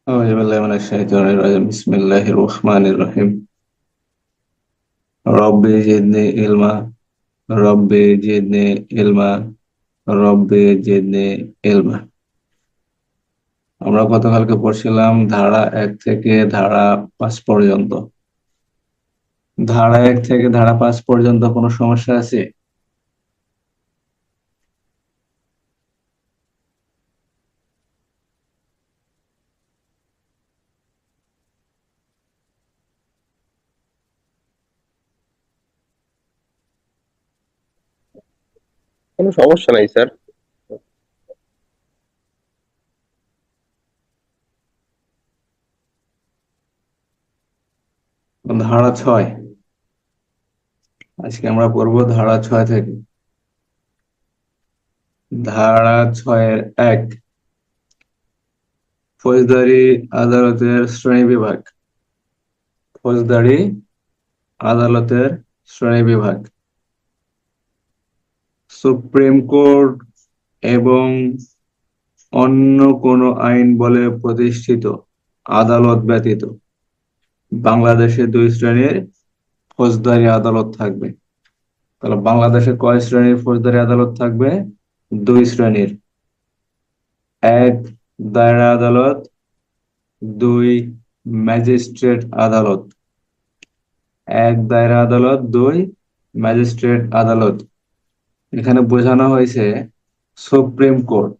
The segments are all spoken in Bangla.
أعوذ بالله من الشيطان الرجيم بسم الله الرحمن الرحيم ربي زدني علما ربي زدني علما রব্বি জিদনি ইলমা। আমরা গতকালকে পড়ছিলাম ধারা 1 থেকে ধারা 5 পর্যন্ত। ধারা 1 থেকে ধারা 5 পর্যন্ত কোনো সমস্যা আছে? কোনো সমস্যা নাই স্যার। ধারা 6, আজকে আমরা পড়বো ধারা 6 থেকে। ধারা 6-এর 1, ফৌজদারি আদালতের শ্রেণীবিভাগ। ফৌজদারি আদালতের শ্রেণীবিভাগ। সুপ্রিম কোর্ট এবং অন্য কোনো আইন বলে প্রতিষ্ঠিত আদালত ব্যতীত বাংলাদেশে 2 শ্রেণীর ফৌজদারি আদালত থাকবে। তাহলে বাংলাদেশে কয় শ্রেণীর ফৌজদারি আদালত থাকবে? 2 শ্রেণীর। 1 দায়রা আদালত, 2 ম্যাজিস্ট্রেট আদালত। 1 দায়রা আদালত, 2 ম্যাজিস্ট্রেট আদালত। এখানে বোঝানো হয়েছে সুপ্রিম কোর্ট,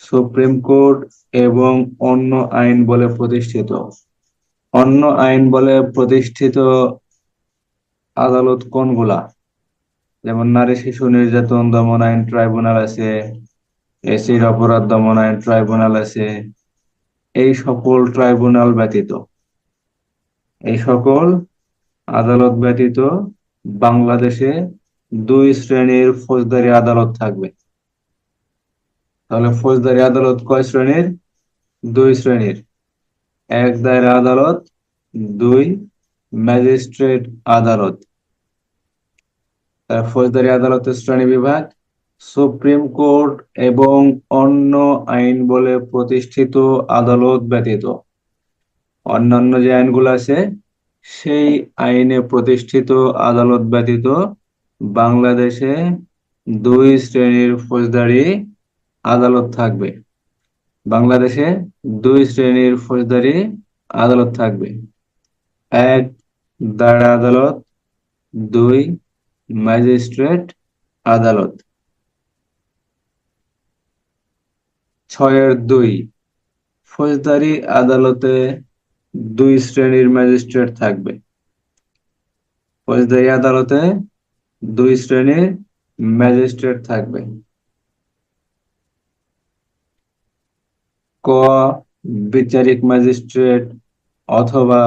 সুপ্রিম কোর্ট এবং অন্য আইন বলে প্রতিষ্ঠিত। অন্য আইন বলে প্রতিষ্ঠিত আদালত কোনগুলা? যেমন নারী শিশু নির্যাতন দমন আইন ট্রাইব্যুনাল আছে, এসিড অপরাধ দমন আইন ট্রাইব্যুনাল আছে। এই সকল ট্রাইব্যুনাল ব্যতীত, এই সকল আদালত ব্যতীত বাংলাদেশে 2 শ্রেণীর ফৌজদারি আদালত থাকবে। তাহলে ফৌজদারি আদালত কয় শ্রেণীর? 2 শ্রেণীর। 1 দায়রা আদালত, 2 ম্যাজিস্ট্রেট আদালত। ফৌজদারি আদালতের শ্রেণী বিভাগ: সুপ্রিম কোর্ট এবং অন্য আইন বলে প্রতিষ্ঠিত আদালত ব্যতীত। অন্যান্য যে আইনগুলো আছে সেই আইনে প্রতিষ্ঠিত আদালত ব্যতীত বাংলাদেশে 2 শ্রেণীর ফৌজদারি আদালত থাকবে। বাংলাদেশে 2 শ্রেণীর ফৌজদারি আদালত থাকবে। 1 দায়রা আদালত, 2 ম্যাজিস্ট্রেট আদালত। 6-এর 2, ফৌজদারি আদালতে 2 শ্রেণীর ম্যাজিস্ট্রেট থাকবে। ফৌজদারি আদালতে 2 শ্রেণীর ম্যাজিস্ট্রেট থাকবে। ক বিচারিক ম্যাজিস্ট্রেট অথবা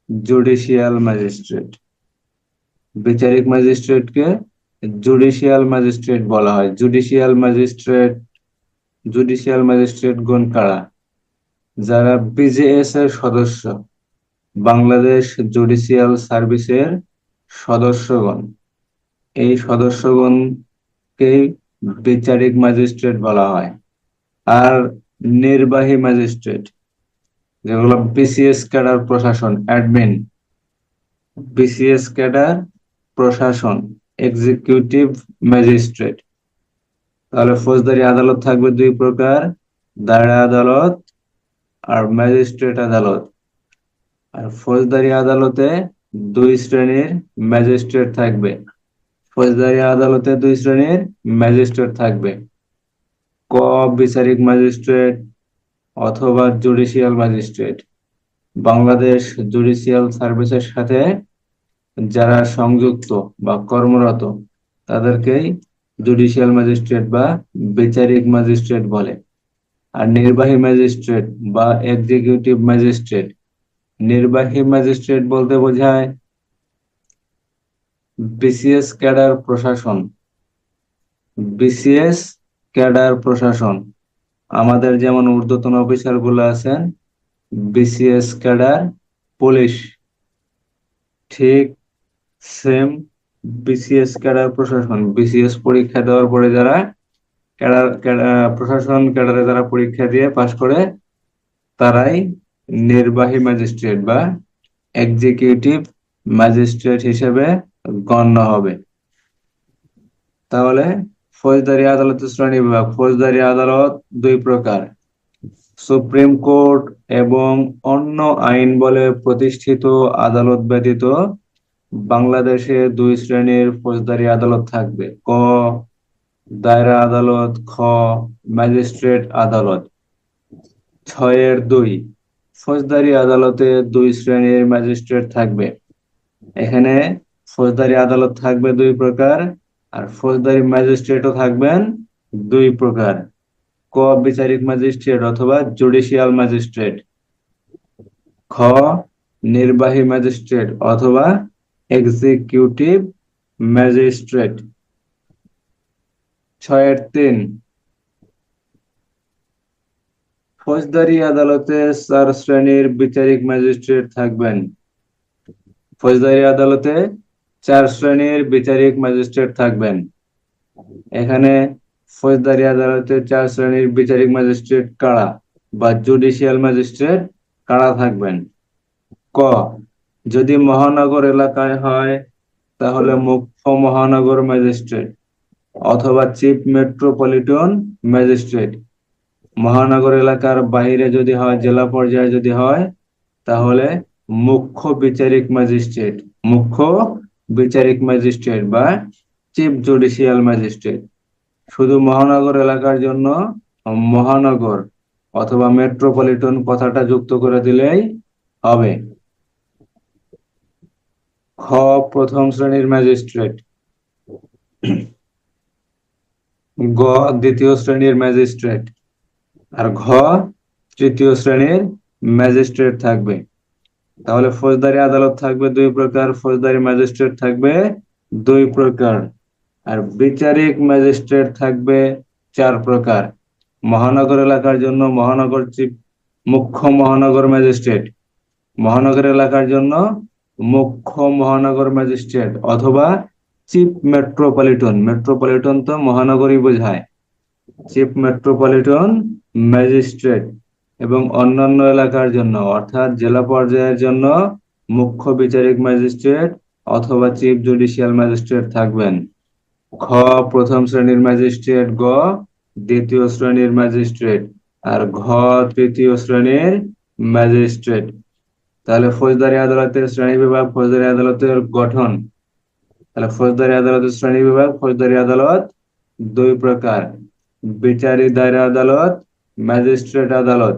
জুডিশিয়াল ম্যাজিস্ট্রেট। বিচারিক ম্যাজিস্ট্রেটকে জুডিশিয়াল ম্যাজিস্ট্রেট বলা হয়। জুডিশিয়াল ম্যাজিস্ট্রেট গণ কারা? যারা বিজেএস এর সদস্য, বাংলাদেশ জুডিশিয়াল সার্ভিসের সদস্যগণ। এই সদস্যগণকে বিচারিক ম্যাজিস্ট্রেট বলা হয়। আর নির্বাহী ম্যাজিস্ট্রেট, যেগুলো বিসিএস ক্যাডার প্রশাসন, অ্যাডমিন, বিসিএস ক্যাডার প্রশাসন, এক্সিকিউটিভ ম্যাজিস্ট্রেট। তাহলে ফৌজদারি আদালত থাকবে 2 প্রকার: দায়রা আদালত আর ম্যাজিস্ট্রেট আদালত। আর ফৌজদারি আদালতে 2 শ্রেণীর ম্যাজিস্ট্রেট থাকবে। ফৌজদারি আদালতে 2 শ্রেণীর ম্যাজিস্ট্রেট থাকবে। ক বিচারিক ম্যাজিস্ট্রেট অথবা জুডিশিয়াল ম্যাজিস্ট্রেট। বাংলাদেশ জুডিশিয়াল সার্ভিসের সাথে যারা সংযুক্ত বা কর্মরত তাদেরকেই জুডিশিয়াল ম্যাজিস্ট্রেট বা বিচারিক ম্যাজিস্ট্রেট বলে। আর নির্বাহী ম্যাজিস্ট্রেট বা এক্সিকিউটিভ ম্যাজিস্ট্রেট, নির্বাহী ম্যাজিস্ট্রেট বলতে বোঝায় বিসিএস ক্যাডার প্রশাসন। বিসিএস ক্যাডার প্রশাসন, আমাদের যেমন ঊর্ধ্বতন অফিসার গুলো আছেন বিসিএস ক্যাডার পুলিশ, ঠিক সেম বিসিএস ক্যাডার প্রশাসন। বিসিএস পরীক্ষা দেওয়ার পরে যারা প্রশাসন ক্যাডারে যারা পরীক্ষা দিয়ে পাশ করে তারাই নির্বাহী ম্যাজিস্ট্রেট বা এক্সিকিউটিভ ম্যাজিস্ট্রেট হিসেবে গণ্য হবে। তাহলে ফৌজদারি আদালতের শ্রেণী বিভাগ। ফৌজদারি আদালত দুই প্রকার: সুপ্রিম কোর্ট এবং অন্য আইন বলে প্রতিষ্ঠিত আদালত ব্যতীত বাংলাদেশে দুই শ্রেণীর ফৌজদারি আদালত থাকবে: ক দায়রা আদালত, খ ম্যাজিস্ট্রেট আদালত। 6-2 ফৌজদারি আদালতে দুই শ্রেণীর ম্যাজিস্ট্রেট থাকবে। এখানে ফৌজদারি আদালত থাকবে দুই প্রকার, আর ফৌজদারি ম্যাজিস্ট্রেটও থাকবেন দুই প্রকার: ক বিচারিক ম্যাজিস্ট্রেট অথবা জুডিশিয়াল ম্যাজিস্ট্রেট, খ নির্বাহী ম্যাজিস্ট্রেট অথবা এক্সিকিউটিভ ম্যাজিস্ট্রেট। 6-3 ফৌজদারি আদালতে 4 শ্রেণীর বিচারিক ম্যাজিস্ট্রেট থাকবেন। ফৌজদারি আদালতে 4 শ্রেণীর বিচারিক ম্যাজিস্ট্রেট থাকবেন। এখানে ফৌজদারি আদালতে 4 শ্রেণীর বিচারিক ম্যাজিস্ট্রেট কারা বা জুডিশিয়াল ম্যাজিস্ট্রেট কারা থাকবেন: ক যদি মহানগর এলাকায় হয় তাহলে মুখ্য মহানগর ম্যাজিস্ট্রেট অথবা চিফ মেট্রোপলিটন ম্যাজিস্ট্রেট। মহানগর এলাকার বাইরে যদি হয়, জেলা পর্যায়ে যদি হয়, তাহলে মুখ্য বিচারিক ম্যাজিস্ট্রেট, মুখ্য বিচারিক ম্যাজিস্ট্রেট বা চিফ জুডিশিয়াল ম্যাজিস্ট্রেট। শুধু মহানগর এলাকার জন্য মহানগর অথবা মেট্রোপলিটন কথাটা যুক্ত করে দিলেই হবে। খ প্রথম শ্রেণীর ম্যাজিস্ট্রেট, গ দ্বিতীয় শ্রেণীর ম্যাজিস্ট্রেট, আর ঘ তৃতীয় শ্রেণীর ম্যাজিস্ট্রেট থাকবে। তাহলে ফৌজদারি আদালত থাকবে দুই প্রকার, ফৌজদারি ম্যাজিস্ট্রেট থাকবে দুই প্রকার, আর বিচারিক ম্যাজিস্ট্রেট থাকবে 4 প্রকার। মহানগর এলাকার জন্য মহানগর চিফ মুখ্য মহানগর ম্যাজিস্ট্রেট, মহানগর এলাকার জন্য মুখ্য মহানগর ম্যাজিস্ট্রেট অথবা চিফ মেট্রোপলিটন, মেট্রোপলিটন তো মহানগরই বোঝায়, চিফ মেট্রোপলিটন ম্যাজিস্ট্রেট। এবং অন্যান্য এলাকার জন্য অর্থাৎ জেলা পর্যায়ের জন্য মুখ্য বিচারিক ম্যাজিস্ট্রেট অথবা চিফ জুডিশিয়াল ম্যাজিস্ট্রেট থাকবেন। খ প্রথম শ্রেণীর ম্যাজিস্ট্রেট, গ দ্বিতীয় শ্রেণীর ম্যাজিস্ট্রেট, আর ঘ তৃতীয় শ্রেণীর ম্যাজিস্ট্রেট। তাহলে ফৌজদারি আদালতের শ্রেণী বিভাগ, ফৌজদারি আদালতের গঠন। তাহলে ফৌজদারি আদালতের শ্রেণী বিভাগ: ফৌজদারি আদালত দুই প্রকার: বিচারিক দায়রা আদালত, ম্যাজিস্ট্রেট আদালত।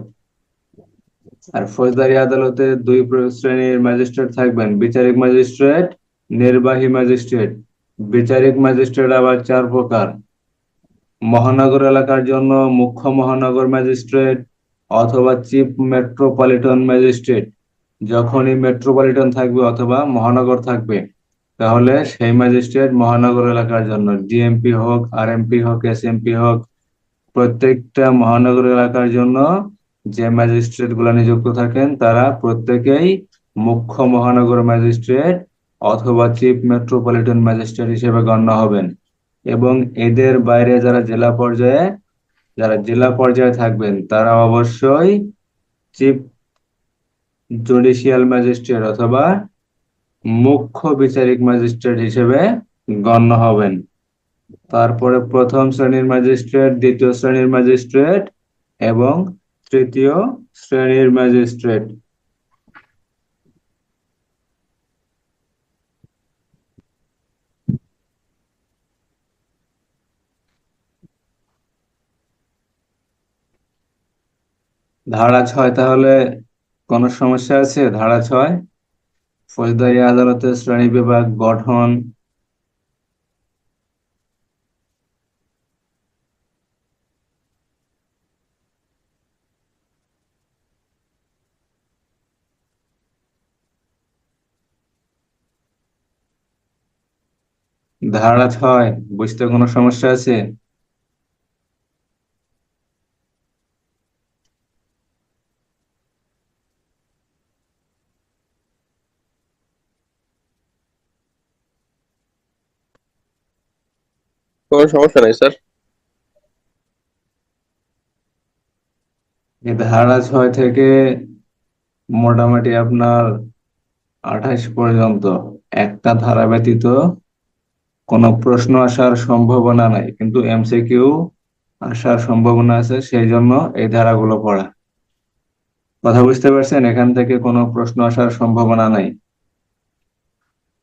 আর ফৌজদারি আদালতে দুই শ্রেণীর ম্যাজিস্ট্রেট থাকবেন: বিচারিক ম্যাজিস্ট্রেট, নির্বাহী ম্যাজিস্ট্রেট। বিচারিক ম্যাজিস্ট্রেট আবার 4 প্রকার: মহানগর এলাকার জন্য মুখ্য মহানগর ম্যাজিস্ট্রেট অথবা চিফ মেট্রোপলিটন ম্যাজিস্ট্রেট। যখনই মেট্রোপলিটন থাকবে অথবা মহানগর থাকবে, তাহলে সেই ম্যাজিস্ট্রেট মহানগর এলাকার জন্য, ডিএমপি হোক, আরএমপি হোক, এসএমপি হোক, প্রত্যেকটা মহানগর এলাকার জন্য যে ম্যাজিস্ট্রেট গুলা নিযুক্ত থাকেন তারা প্রত্যেকেই মুখ্য মহানগর ম্যাজিস্ট্রেট অথবা চিফ মেট্রোপলিটন ম্যাজিস্ট্রেট হিসেবে গণ্য হবেন। এবং এদের বাইরে যারা জেলা পর্যায়ে থাকবেন তারা অবশ্যই চিফ জুডিশিয়াল ম্যাজিস্ট্রেট অথবা মুখ্য বিচারিক ম্যাজিস্ট্রেট হিসেবে গণ্য হবেন। তারপরে প্রথম শ্রেণীর ম্যাজিস্ট্রেট, দ্বিতীয় শ্রেণীর ম্যাজিস্ট্রেট এবং তৃতীয় শ্রেণীর ম্যাজিস্ট্রেট। ধারা 6, তাহলে কোন সমস্যা আছে? ধারা 6 ফৌজদারি আদালতের শ্রেণী বিভাগ, গঠন। ধারা 6 বুঝতে কোনো সমস্যা আছে? কোনো সমস্যা নাই স্যার। এই ধারা 6 থেকে মোটামুটি আপনার 28 পর্যন্ত একটা ধারা ব্যতীত কোনো প্রশ্ন আসার সম্ভাবনা নাই, কিন্তু এমসিকিউ আসার সম্ভাবনা আছে, সেই জন্য এই ধারাগুলো পড়া। কথা বুঝতে পারছেন? এখান থেকে কোনো প্রশ্ন আসার সম্ভাবনা নাই।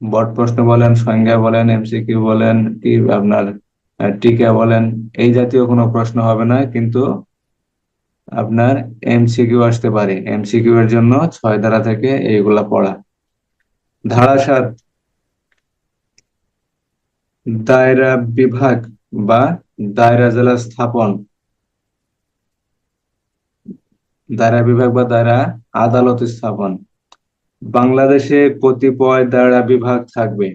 বোর্ড প্রশ্ন বলেন, সংজ্ঞা বলেন, এমসিকিউ বলেন, কি আপনার টিকা বলেন, এই জাতীয় কোনো প্রশ্ন হবে না, কিন্তু আপনার এমসিকিউ আসতে পারে। এমসিকিউ এর জন্য 6 ধারা থেকে এইগুলা পড়া। ধারা 7, দায়রা বিভাগ বা দায়রা জেলা স্থাপন। দায়রা বিভাগ বা দায়রা আদালত স্থাপন। বাংলাদেশে কতিপয় দায়রা বিভাগ থাকবে।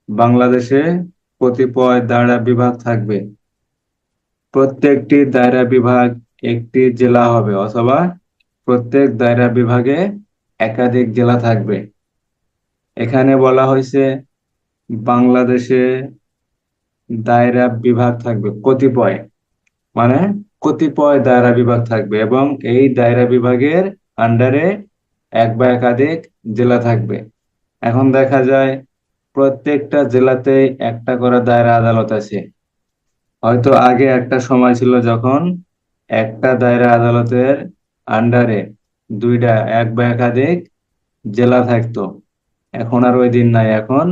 বাংলাদেশে কতিপয় দায়রা বিভাগ থাকবে। প্রত্যেকটি দায়রা বিভাগ একটি জেলা হবে, অথবা প্রত্যেক দায়রা বিভাগে একাধিক জেলা থাকবে। এখানে বলা হয়েছে বাংলাদেশে দায়রা বিভাগ থাকবে কতিপয়, মানে কতিপয় দায়রা বিভাগ থাকবে, এবং এই দায়রা বিভাগের আন্ডারে এক বা একাধিক জেলা থাকবে। এখন দেখা যায় প্রত্যেকটা জেলাতেই একটা করে দায়রা আদালত আছে। হয়তো আগে একটা সময় ছিল যখন একটা দায়রা আদালতের আন্ডারে দুইটা, এক বা একাধিক জেলা থাকতো। এখন আর ওই দিন নাই। এখন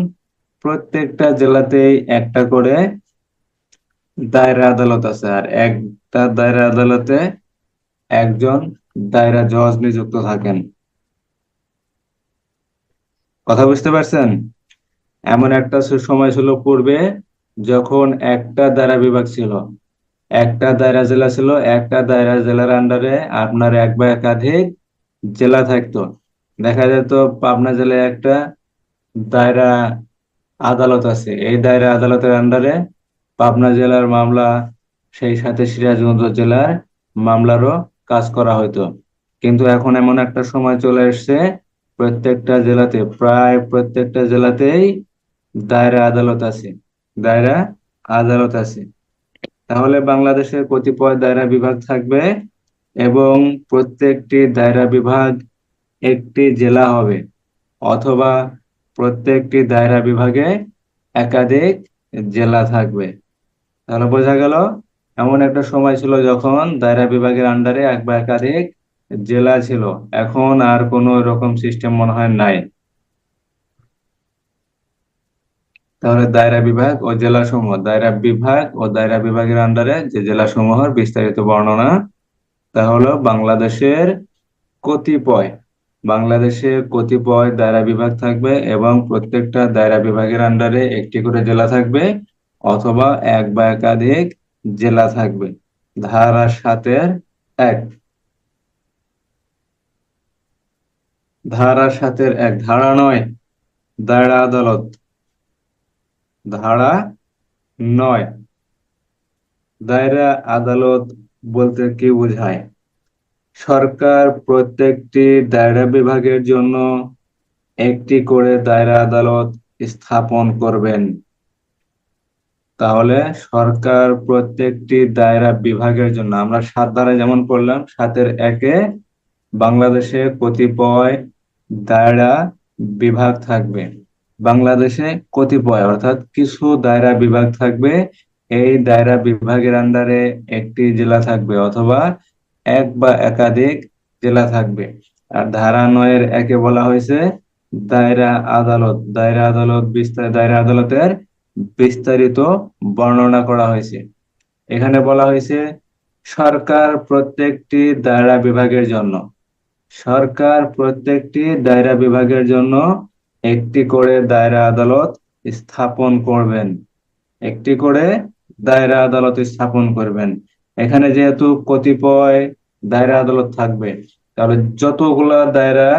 প্রত্যেকটা জেলাতেই একটা করে দায়রা আদালত আছে, আর একটা দায়রা আদালতে একজন দায়রা জজ নিযুক্ত থাকেন। কথা বুঝতে পারছেন? এমন একটা সময় ছিল পূর্বে, যখন একটা দায়রা বিভাগ ছিল, একটা দায়রা জেলা ছিল, একটা দায়রা জেলার আন্ডারে আপনার এক বা একাধিক জেলা থাকতো। দেখা যেত পাবনা জেলায় একটা দায়রা আদালত আছে, এই দায়রা আদালতের আন্ডারে পাবনা জেলার মামলা, সেই সাথে সিরাজগঞ্জ জেলার মামলারও কাজ করা হতো। কিন্তু এখন এমন একটা সময় চলে এসেছে, প্রত্যেকটা জেলাতে, প্রায় প্রত্যেকটা জেলাতেই দায়রা আদালত আছে। দায়রা আদালত আছে। তাহলে বাংলাদেশের কতিপয় দায়রা বিভাগ থাকবে, এবং প্রত্যেকটি দায়রা বিভাগ একটি জেলা হবে, অথবা প্রত্যেকটি দায়রা বিভাগে একাধিক জেলা থাকবে। তাহলে বোঝা গেল, এমন একটা সময় ছিল যখন দায়রা বিভাগের আন্ডারে এক বা একাধিক জেলা ছিল। এখন আর কোনো রকম সিস্টেম মনে হয় নাই। তাহলে দায়রা বিভাগ ও জেলা সমূহ, দায়রা বিভাগ ও দায়রা বিভাগের আন্ডারে যে জেলা সমূহের বিস্তারিত বর্ণনা। তা হলো কতিপয় বাংলাদেশে কতিপয় দায়রা বিভাগ থাকবে, এবং প্রত্যেকটা দায়রা বিভাগের আন্ডারে একটি করে জেলা থাকবে, অথবা এক বা একাধিক জেলা থাকবে। ধারা 7-এর 1। ধারা 7-এর 1, ধারা 9, দায়রা আদালত। ধারা 9, দায়রা আদালত বলতে কি বোঝায়? সরকার প্রত্যেকটি দায়রা বিভাগের জন্য একটি করে দায়রা আদালত স্থাপন করবেন। তাহলে সরকার প্রত্যেকটি দায়রা বিভাগের জন্য, আমরা 7 ধারায় যেমন পড়লাম, 7-এর 1-এ বাংলাদেশে কতিপয় দায়রা বিভাগ থাকবে। বাংলাদেশে কতিপয় অর্থাৎ কিছু দায়রা বিভাগ থাকবে। এই দায়রা বিভাগের আন্ডারে একটি জেলা থাকবে, অথবা এক বা একাধিক জেলা থাকবে। আর ধারা 9-এর 1-এ বলা হয়েছে দায়রা আদালত। দায়রা আদালতের বিস্তারিত বর্ণনা করা হয়েছে। এখানে বলা হয়েছে সরকার প্রত্যেকটি দায়রা বিভাগের জন্য, সরকার প্রত্যেকটি দায়রা বিভাগের জন্য একটি করে দায়রা আদালত স্থাপন করবেন। একটি করে দায়রা আদালত স্থাপন করবেন। এখানে যেহেতু কতিপয় দায়রা আদালত থাকবে, তাহলে যতগুলা দায়রা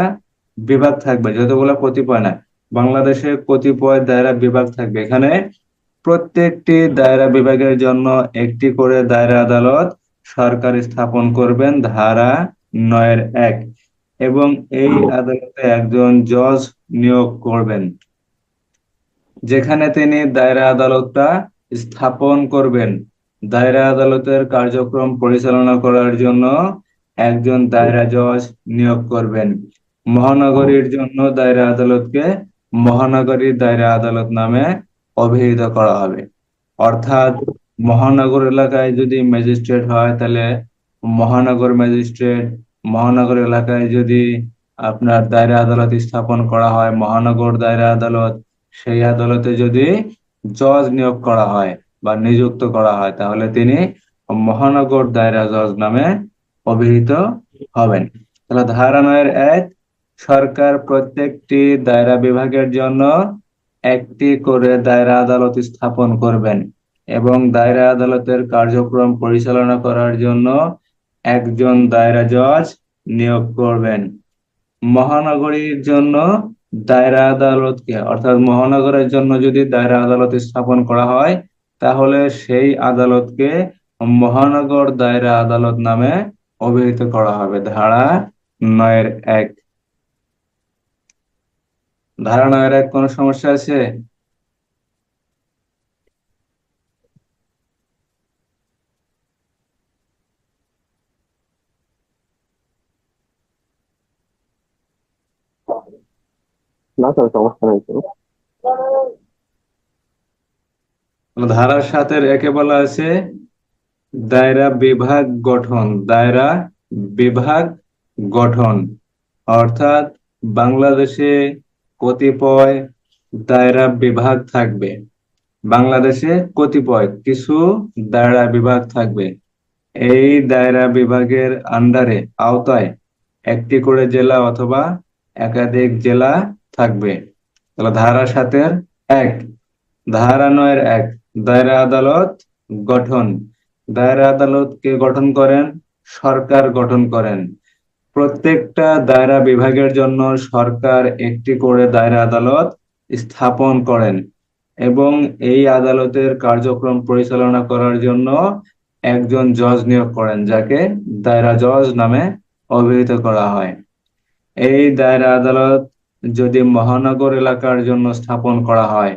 বিভাগ থাকবে, যতগুলা, কতিপয় না, বাংলাদেশে কতিপয় দায়রা বিভাগ থাকবে, এখানে প্রত্যেকটি দায়রা বিভাগের জন্য একটি করে দায়রা আদালত সরকার স্থাপন করবেন। ধারা 9-এর 1। এবং এই আদালতে একজন জজ নিয়োগ করবেন। যেখানে তিনি দায়রা আদালতটা স্থাপন করবেন, দায়রা আদালতের কার্যক্রম পরিচালনা করার জন্য একজন দায়রা জজ নিয়োগ করবেন। মহানগরীর জন্য দায়রা আদালতকে মহানগরী দায়রা আদালত নামে অভিহিত করা হবে। অর্থাৎ মহানগর এলাকায় যদি ম্যাজিস্ট্রেট হয় তাহলে মহানগর ম্যাজিস্ট্রেট, মহানগর এলাকায় যদি আপনার দায়রা আদালত স্থাপন করা হয় মহানগর দায়রা আদালত, সেই আদালতে যদি জজ নিয়োগ করা হয় বা নিযুক্ত করা হয় তাহলে তিনি মহানগর দায়রা জজ নামে অভিহিত হবেন। তাহলে ধারা 9-1, সরকার প্রত্যেকটি দায়রা বিভাগের জন্য একটি করে দায়রা আদালত স্থাপন করবেন এবং দায়রা আদালতের কার্যক্রম পরিচালনা করার জন্য একজন দায়রা জজ নিয়োগ করবেন। মহানগরীর জন্য দায়রা আদালতকে অর্থাৎ মহানগরের জন্য যদি দায়রা আদালত স্থাপন করা হয় তাহলে সেই আদালতকে মহানগর দায়রা আদালত নামে অভিহিত করা হবে। ধারা 9-1। ধারা 9-1 কোনো সমস্যা আছে? না স্যার, সমস্যা নেই তো। ধারা 7-1 বলা আছে দায়রা বিভাগ গঠন। দায়রা বিভাগ গঠন অর্থাৎ বাংলাদেশে কতিপয় দায়রা বিভাগ থাকবে। বাংলাদেশে কতিপয় কিছু দায়রা বিভাগ থাকবে। এই দায়রা বিভাগের আন্ডারে আওতায় একটি করে জেলা অথবা একাধিক জেলা থাকবে। তাহলে ধারা 7-1। ধারা 9-1, দায়রা আদালত গঠন। দায়রা আদালত কে গঠন করেন? সরকার গঠন করেন। প্রত্যেকটা দায়রা বিভাগের জন্য সরকার একটি করে দায়রা আদালত স্থাপন করেন এবং এই আদালতের কার্যক্রম পরিচালনা করার জন্য একজন জজ নিয়োগ করেন যাকে দায়রা জজ নামে অভিহিত করা হয়। এই দায়রা আদালত যদি মহানগর এলাকার জন্য স্থাপন করা হয়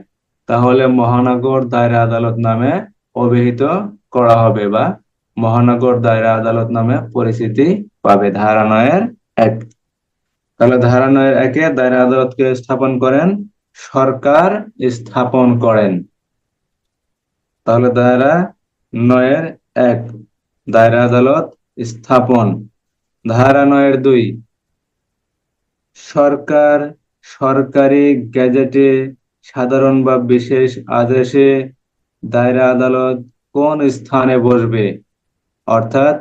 তাহলে মহানগর দায়রা আদালত নামে অভিহিত করা হবে বা মহানগর দায়রা আদালত নামে পরিচিতি পাবে। ধারা 9-1। তাহলে ধারা 9-1 দায়রা আদালতকে স্থাপন করেন সরকার, স্থাপন করেন। তাহলে ধারা 9-1 দায়রা আদালত স্থাপন। ধারা 9-2, সরকার সরকারি গেজেটে সাধারণ বা বিশেষ আদেশে দায়রা আদালত কোন স্থানে বসবে, অর্থাৎ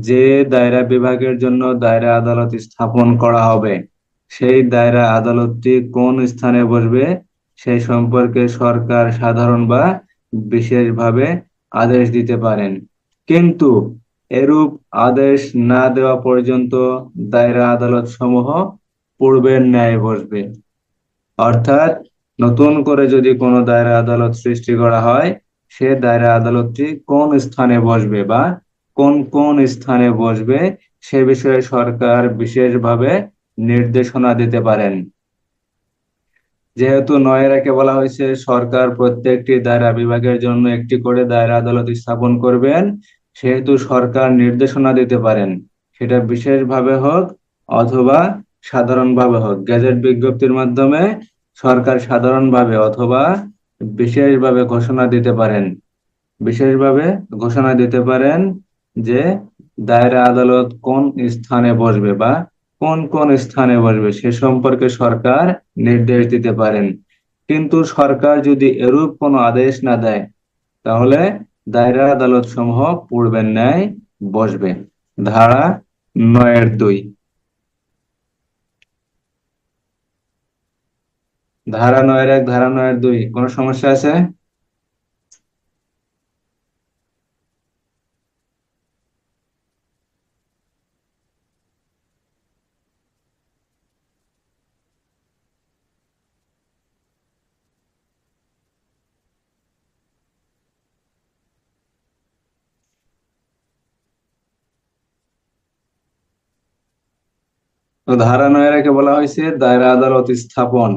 যে দায়রা বিভাগের জন্য দায়রা আদালত স্থাপন করা হবে সেই দায়রা আদালতটি কোন স্থানে বসবে সেই সম্পর্কে সরকার সাধারণ বা বিশেষভাবে আদেশ দিতে পারেন। কিন্তু এরূপ আদেশ না দেওয়া পর্যন্ত দায়রা আদালত সমূহ পূর্বের ন্যায় বসবে। অর্থাৎ নতুন করে যদি কোনো দায়রা আদালত সৃষ্টি করা হয় সে দায়রা আদালতটি কোন স্থানে বসবে বা কোন কোন স্থানে বসবে সে বিষয়ে সরকার বিশেষভাবে নির্দেশনা দিতে পারেন। যেহেতু 9-1 বলা হয়েছে সরকার প্রত্যেকটি দায়রা বিভাগের জন্য একটি করে দায়রা আদালত স্থাপন করবেন, সেহেতু সরকার নির্দেশনা দিতে পারেন, সেটা বিশেষভাবে হোক অথবা সাধারণভাবে হোক। গেজেট বিজ্ঞপ্তির মাধ্যমে সরকার সাধারণভাবে অথবা বিশেষভাবে ঘোষণা দিতে পারেন। বিশেষভাবে ঘোষণা দিতে পারেন যে দায়রা আদালত কোন স্থানে বসবে বা কোন কোন স্থানে বসবে সে সম্পর্কে সরকার নির্দেশ দিতে পারেন। কিন্তু সরকার যদি এরূপ কোনো আদেশ না দেয় তাহলে দায়রা আদালত সমূহ পূর্বের ন্যায় বসবে। ধারা 9-2। ধারা 9-1, ধারা 9-2 কোনো সমস্যা আছে? তো ধারা 9-1 বলা হয়েছে দায়রা আদালত স্থাপন।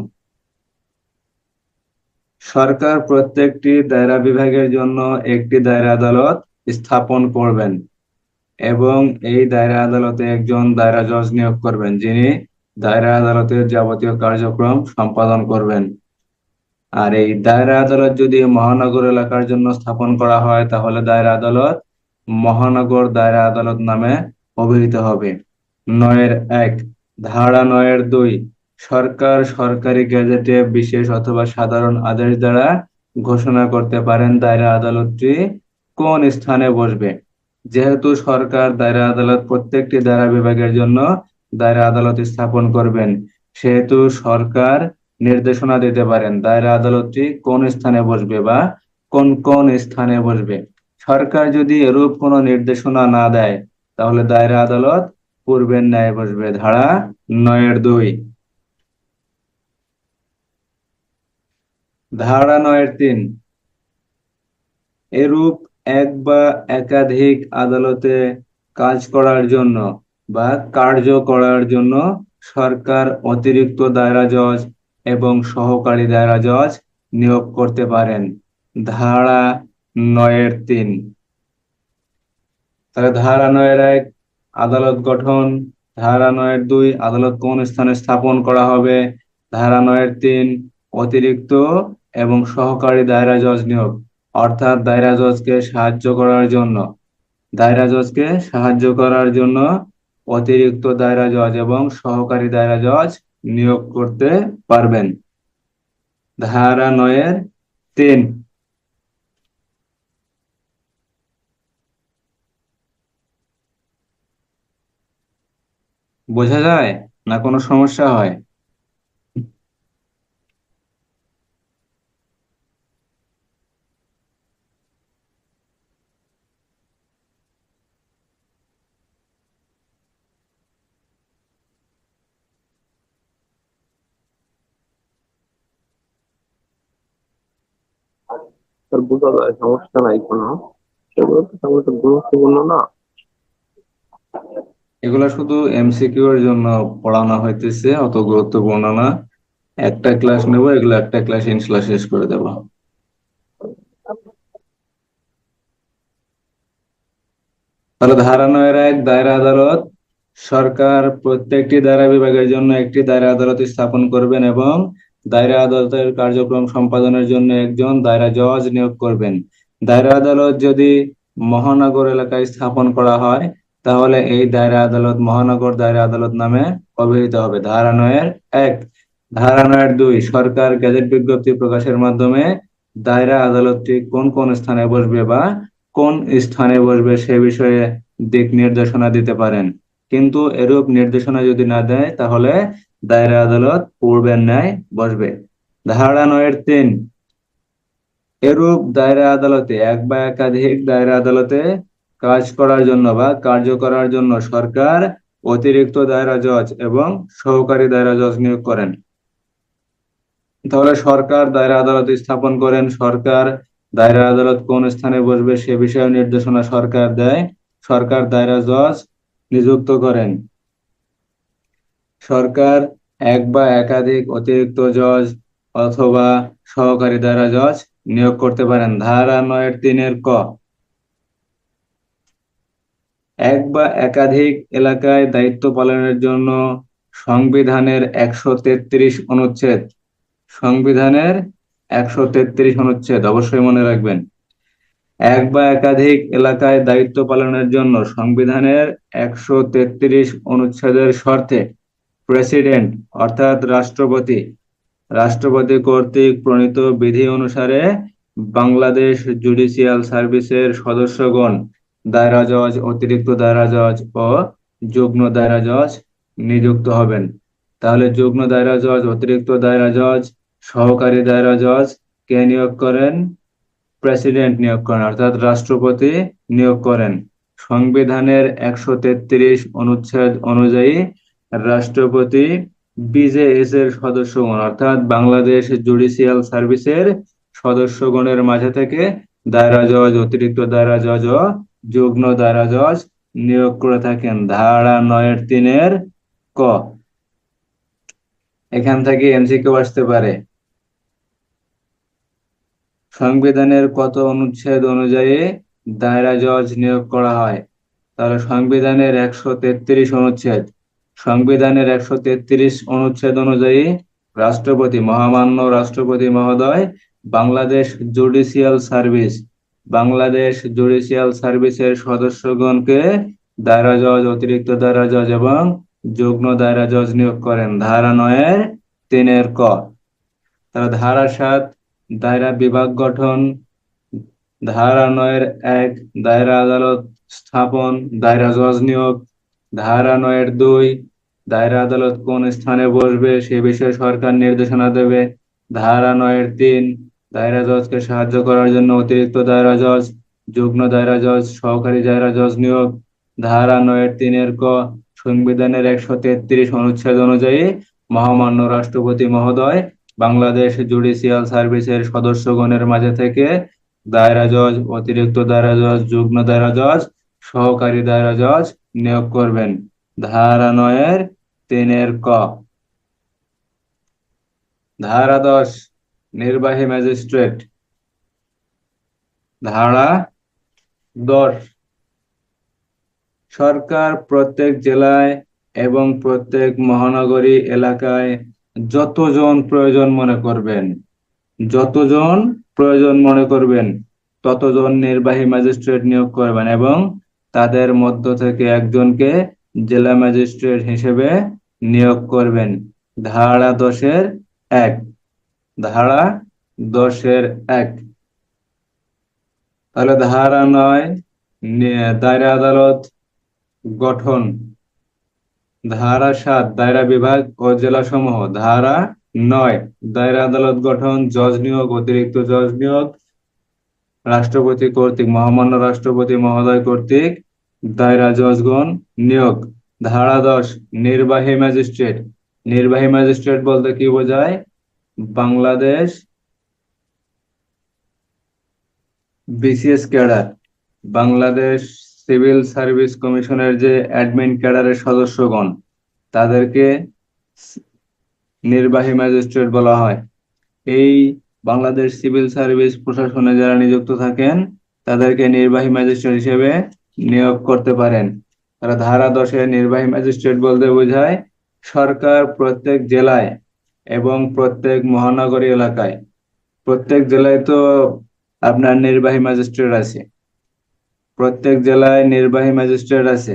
সরকার প্রত্যেকটি দায়রা বিভাগের জন্য একটি দায়রা আদালত স্থাপন করবেন এবং এই দায়রা আদালতে একজন দায়রা জজ নিয়োগ করবেন, যিনি দায়রা আদালতের যাবতীয় কার্যক্রম সম্পাদন করবেন। আর এই দায়রা আদালত যদি মহানগর এলাকার জন্য স্থাপন করা হয়, তাহলে দায়রা আদালত মহানগর দায়রা আদালত নামে অভিহিত হবে। ৯-১, ধারা ৯-২, সরকার সরকারি গেজেটে বিশেষ অথবা সাধারণ আদেশ দ্বারা ঘোষণা করতে পারেন দায়রা আদালতটি কোন স্থানে বসবে। যেহেতু সরকার দায়রা আদালত প্রত্যেকটি দায়রা বিভাগের জন্য দায়রা আদালত স্থাপন করবেন, সেহেতু সরকার নির্দেশনা দিতে পারেন দায়রা আদালতটি কোন স্থানে বসবে বা কোন কোন স্থানে বসবে। সরকার যদি এরূপ কোনো নির্দেশনা না দেয়, তাহলে দায়রা আদালত পূর্বের ন্যায় বসবে। ধারা ৯-২। ধারা ৯-৩, এরূপ এক বা একাধিক আদালতে কাজ করার জন্য বা কার্য করার জন্য সরকার অতিরিক্ত দায়রা জজ এবং সহকারী দায়রা জজ নিয়োগ করতে পারেন। ধারা ৯-৩। তাহলে ধারা ৯-১, আদালত গঠন। ধারা ৯-২, আদালত কোন স্থানে স্থাপন করা হবে। ধারা ৯-৩, অতিরিক্ত এবং সহকারী দায়রা জজ নিয়োগ, অর্থাৎ দায়রা জজকে সাহায্য করার জন্য অতিরিক্ত দায়রা জজ এবং সহকারী দায়রা জজ নিয়োগ করতে পারবেন। ধারা ৯-৩। বোঝা যায় না কোনো সমস্যা হয়? স্যার বোঝা যায়, সমস্যা নাই কোনো। সেগুলো তো তেমন একটা গুরুত্বপূর্ণ না। এগুলা শুধু এমসিকিউ এর জন্য পড়ানো হইতেছে, অত গুরুত্বপূর্ণ না। একটা ক্লাস নেব, এগুলো একটা ক্লাস ইনশাল্লাহ শেষ করে দেব। তাহলে ধারা ৯-১, দায়রা আদালত। সরকার প্রত্যেকটি দায়রা বিভাগের জন্য একটি দায়রা আদালত স্থাপন করবেন এবং দায়রা আদালতের কার্যক্রম সম্পাদনের জন্য একজন দায়রা জজ নিয়োগ করবেন। দায়রা আদালত যদি মহানগর এলাকায় স্থাপন করা হয়, তাহলে এই দায়রা আদালত মহানগর দায়রা আদালত নামে অভিহিত হবে। ধারা ৯-১। ধারা ৯-২, সরকার গেজেট বিজ্ঞপ্তি প্রকাশের মাধ্যমে দায়রা আদালতটি কোন কোন স্থানে বসবে বা কোন স্থানে বসবে সে বিষয়ে দিক নির্দেশনা দিতে পারেন। কিন্তু এরূপ নির্দেশনা যদি না দেয়, তাহলে দায়রা আদালত পূর্বের ন্যায় বসবে। ধারা ৯-৩, এরূপ দায়রা আদালতে এক বা একাধিক দায়রা আদালতে কাজ করার জন্য বা কার্য করার জন্য সরকার অতিরিক্ত দায়রা জজ এবং সহকারী দায়রা জজ নিয়োগ করেন। তাহলে সরকার দায়রা আদালত স্থাপন করেন, সরকার দায়রা আদালত কোন স্থানে বসবে সে বিষয়ে নির্দেশনা সরকার দেয়, সরকার দায়রা জজ নিযুক্ত করেন। সরকার এক বা একাধিক অতিরিক্ত জজ অথবা সহকারী দায়রা জজ নিয়োগ করতে পারেন। ধারা ৯-৩ ক, এক বা একাধিক এলাকায় দায়িত্ব পালনের জন্য সংবিধানের ১৩৩ অনুচ্ছেদ অবশ্যই মনে রাখবেন। এক বা একাধিক এলাকায় দায়িত্ব পালনের জন্য সংবিধানের ১৩৩ অনুচ্ছেদের শর্তে প্রেসিডেন্ট অর্থাৎ রাষ্ট্রপতি কর্তৃক প্রণীত বিধি অনুসারে বাংলাদেশ জুডিশিয়াল সার্ভিসের সদস্যগণ দায়রা জজ, অতিরিক্ত দায়রা জজ ও যুগ্ম দায়রা জজ নিযুক্ত হবেন। তাহলে যুগ্ম দায়রা জজ, অতিরিক্ত দায়রা জজ, সহকারী দায়রা জজ কে নিয়োগ করেন? প্রেসিডেন্ট নিয়োগ করেন, অর্থাৎ রাষ্ট্রপতি নিয়োগ করেন। সংবিধানের ১৩৩ অনুচ্ছেদ অনুযায়ী রাষ্ট্রপতি বিজেএস এর সদস্যগণ অর্থাৎ বাংলাদেশ জুডিশিয়াল সার্ভিসের সদস্যগণের মাঝে থেকে দায়রা জজ, অতিরিক্ত দায়রা জজ ও যুগ্ম দায়রা জজ নিয়োগ করে থাকেন। ধারা ৯-৩ ক, এখান থেকে এমসিকিউ আসতে পারে। সংবিধানের কত অনুচ্ছেদ অনুযায়ী দায়রা জজ নিয়োগ করা হয়? তাহলে সংবিধানের 133 অনুচ্ছেদ অনুযায়ী মহামান্য রাষ্ট্রপতি মহোদয় বাংলাদেশ জুডিশিয়াল সার্ভিসের সদস্যগণকে দায়রা জজ, অতিরিক্ত দায়রা জজ এবং যুগ্ম দায়রা জজ নিয়োগ করেন। ধারা 9-এর 3-এর ক। তাহলে ধারা 7 দায়রা বিভাগ গঠন। ধারা 9-এর 1 দায়রা আদালত স্থাপন, দায়রা জজ নিয়োগ। ধারা 9-এর 2 দায়রা আদালত কোন স্থানে বসবে সে বিষয়ে সরকার নির্দেশনা দেবে। ধারা 9-এর 3 দায়রা জজকে সাহায্য করার জন্য অতিরিক্ত দায়রা জজ, যুগ্ম দায়রা জজ, সহকারী দায়রা জজ নিয়োগ। ধারা 9-এর 3-এর ক সংবিধানের 133 অনুচ্ছেদ অনুযায়ী মহামান্য রাষ্ট্রপতি মহোদয় বাংলাদেশ জুডিশিয়াল সার্ভিসের সদস্যগণের মাঝে থেকে দায়রা জজ, অতিরিক্ত দায়রা জজ, যুগ্ম দায়রা জজ, সহকারী দায়রা জজ নিয়োগ করবেন। ধারা 9-এর 3-এর ক। ধারা 10 নির্বাহী ম্যাজিস্ট্রেট। ধারা 10 সরকার প্রত্যেক জেলায় এবং প্রত্যেক মহানগরী এলাকায় যতজন প্রয়োজন মনে করবেন ততজন নির্বাহী ম্যাজিস্ট্রেট নিয়োগ করবেন এবং তাদের মধ্য থেকে একজনকে জেলা ম্যাজিস্ট্রেট হিসেবে নিয়োগ করবেন। ধারা 10-এর 1। ধারা 10-এর 1। তাহলে ধারা 9 দায়রা আদালত গঠন। ধারা 7 দায়রা বিভাগ ও জেলা সমূহ। ধারা 9 দায়রা আদালত গঠন, জজ নিয়োগ, অতিরিক্ত জজ নিয়োগ মহামান্য রাষ্ট্রপতি মহোদয় কর্তৃক দায়রা জজগণ নিয়োগ। ধারা 10 নির্বাহী ম্যাজিস্ট্রেট বলতে কি বোঝায়? Bangladesh BCS cadre, Bangladesh civil service কমিশনের যে অ্যাডমিন ক্যাডারের সদস্যগণ তাদেরকে নির্বাহী ম্যাজিস্ট্রেট বলা হয়। এই বাংলাদেশ সিভিল সার্ভিস প্রশাসনে যারা নিযুক্ত থাকেন তাদেরকে নির্বাহী ম্যাজিস্ট্রেট হিসেবে নিয়োগ করতে পারেন। তারা ধারা 10-এ নির্বাহী ম্যাজিস্ট্রেট বলতে বোঝায় সরকার প্রত্যেক জেলায় এবং প্রত্যেক মহানগরী এলাকায়, প্রত্যেক জেলায় তো আপনার নির্বাহী ম্যাজিস্ট্রেট আছে, প্রত্যেক জেলায় নির্বাহী ম্যাজিস্ট্রেট আছে।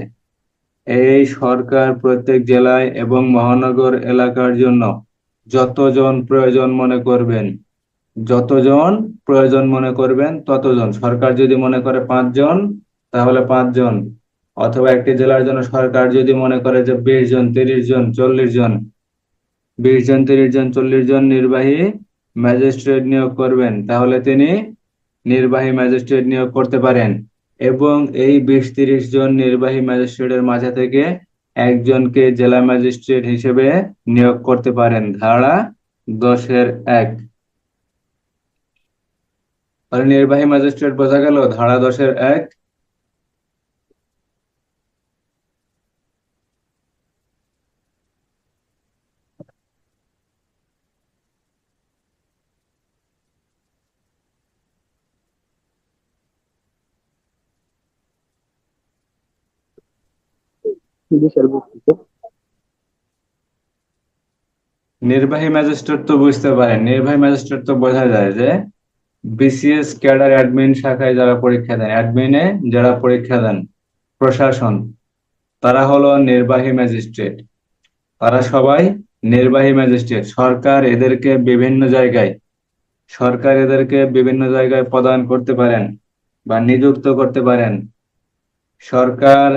এই সরকার প্রত্যেক জেলায় এবং মহানগর এলাকার জন্য যতজন প্রয়োজন মনে করবেন ততজন। সরকার যদি মনে করে 5 জন তাহলে 5 জন, অথবা একটি জেলার জন্য সরকার যদি মনে করে যে 20 জন, 30 জন, 40 জন, 20 জন, 30 জন, 40 জন নির্বাহী ম্যাজিস্ট্রেট নিয়োগ করবেন তাহলে তিনি নির্বাহী ম্যাজিস্ট্রেট নিয়োগ করতে পারেন এবং এই 20-30 জন নির্বাহী ম্যাজিস্ট্রেটের মাঝে থেকে একজনকে জেলা ম্যাজিস্ট্রেট হিসেবে নিয়োগ করতে পারেন। ধারা 10-এর 1। তাহলে নির্বাহী ম্যাজিস্ট্রেট বোঝা গেল ধারা 10-এর 1। বিশের ভিত্তিতে নির্বাহী ম্যাজিস্ট্রেট তো বুঝতে পারেন, নির্বাহী ম্যাজিস্ট্রেট তো বোঝা যায় যে বিসিএস ক্যাডার অ্যাডমিন শাখায় যারা পরীক্ষা দেন, অ্যাডমিনে যারা পরীক্ষা দেন, প্রশাসন, তারা হলো নির্বাহী ম্যাজিস্ট্রেট। তারা সবাই নির্বাহী ম্যাজিস্ট্রেট। সরকার এদেরকে বিভিন্ন জায়গায় প্রদান করতে পারেন বা নিযুক্ত করতে পারেন। সরকার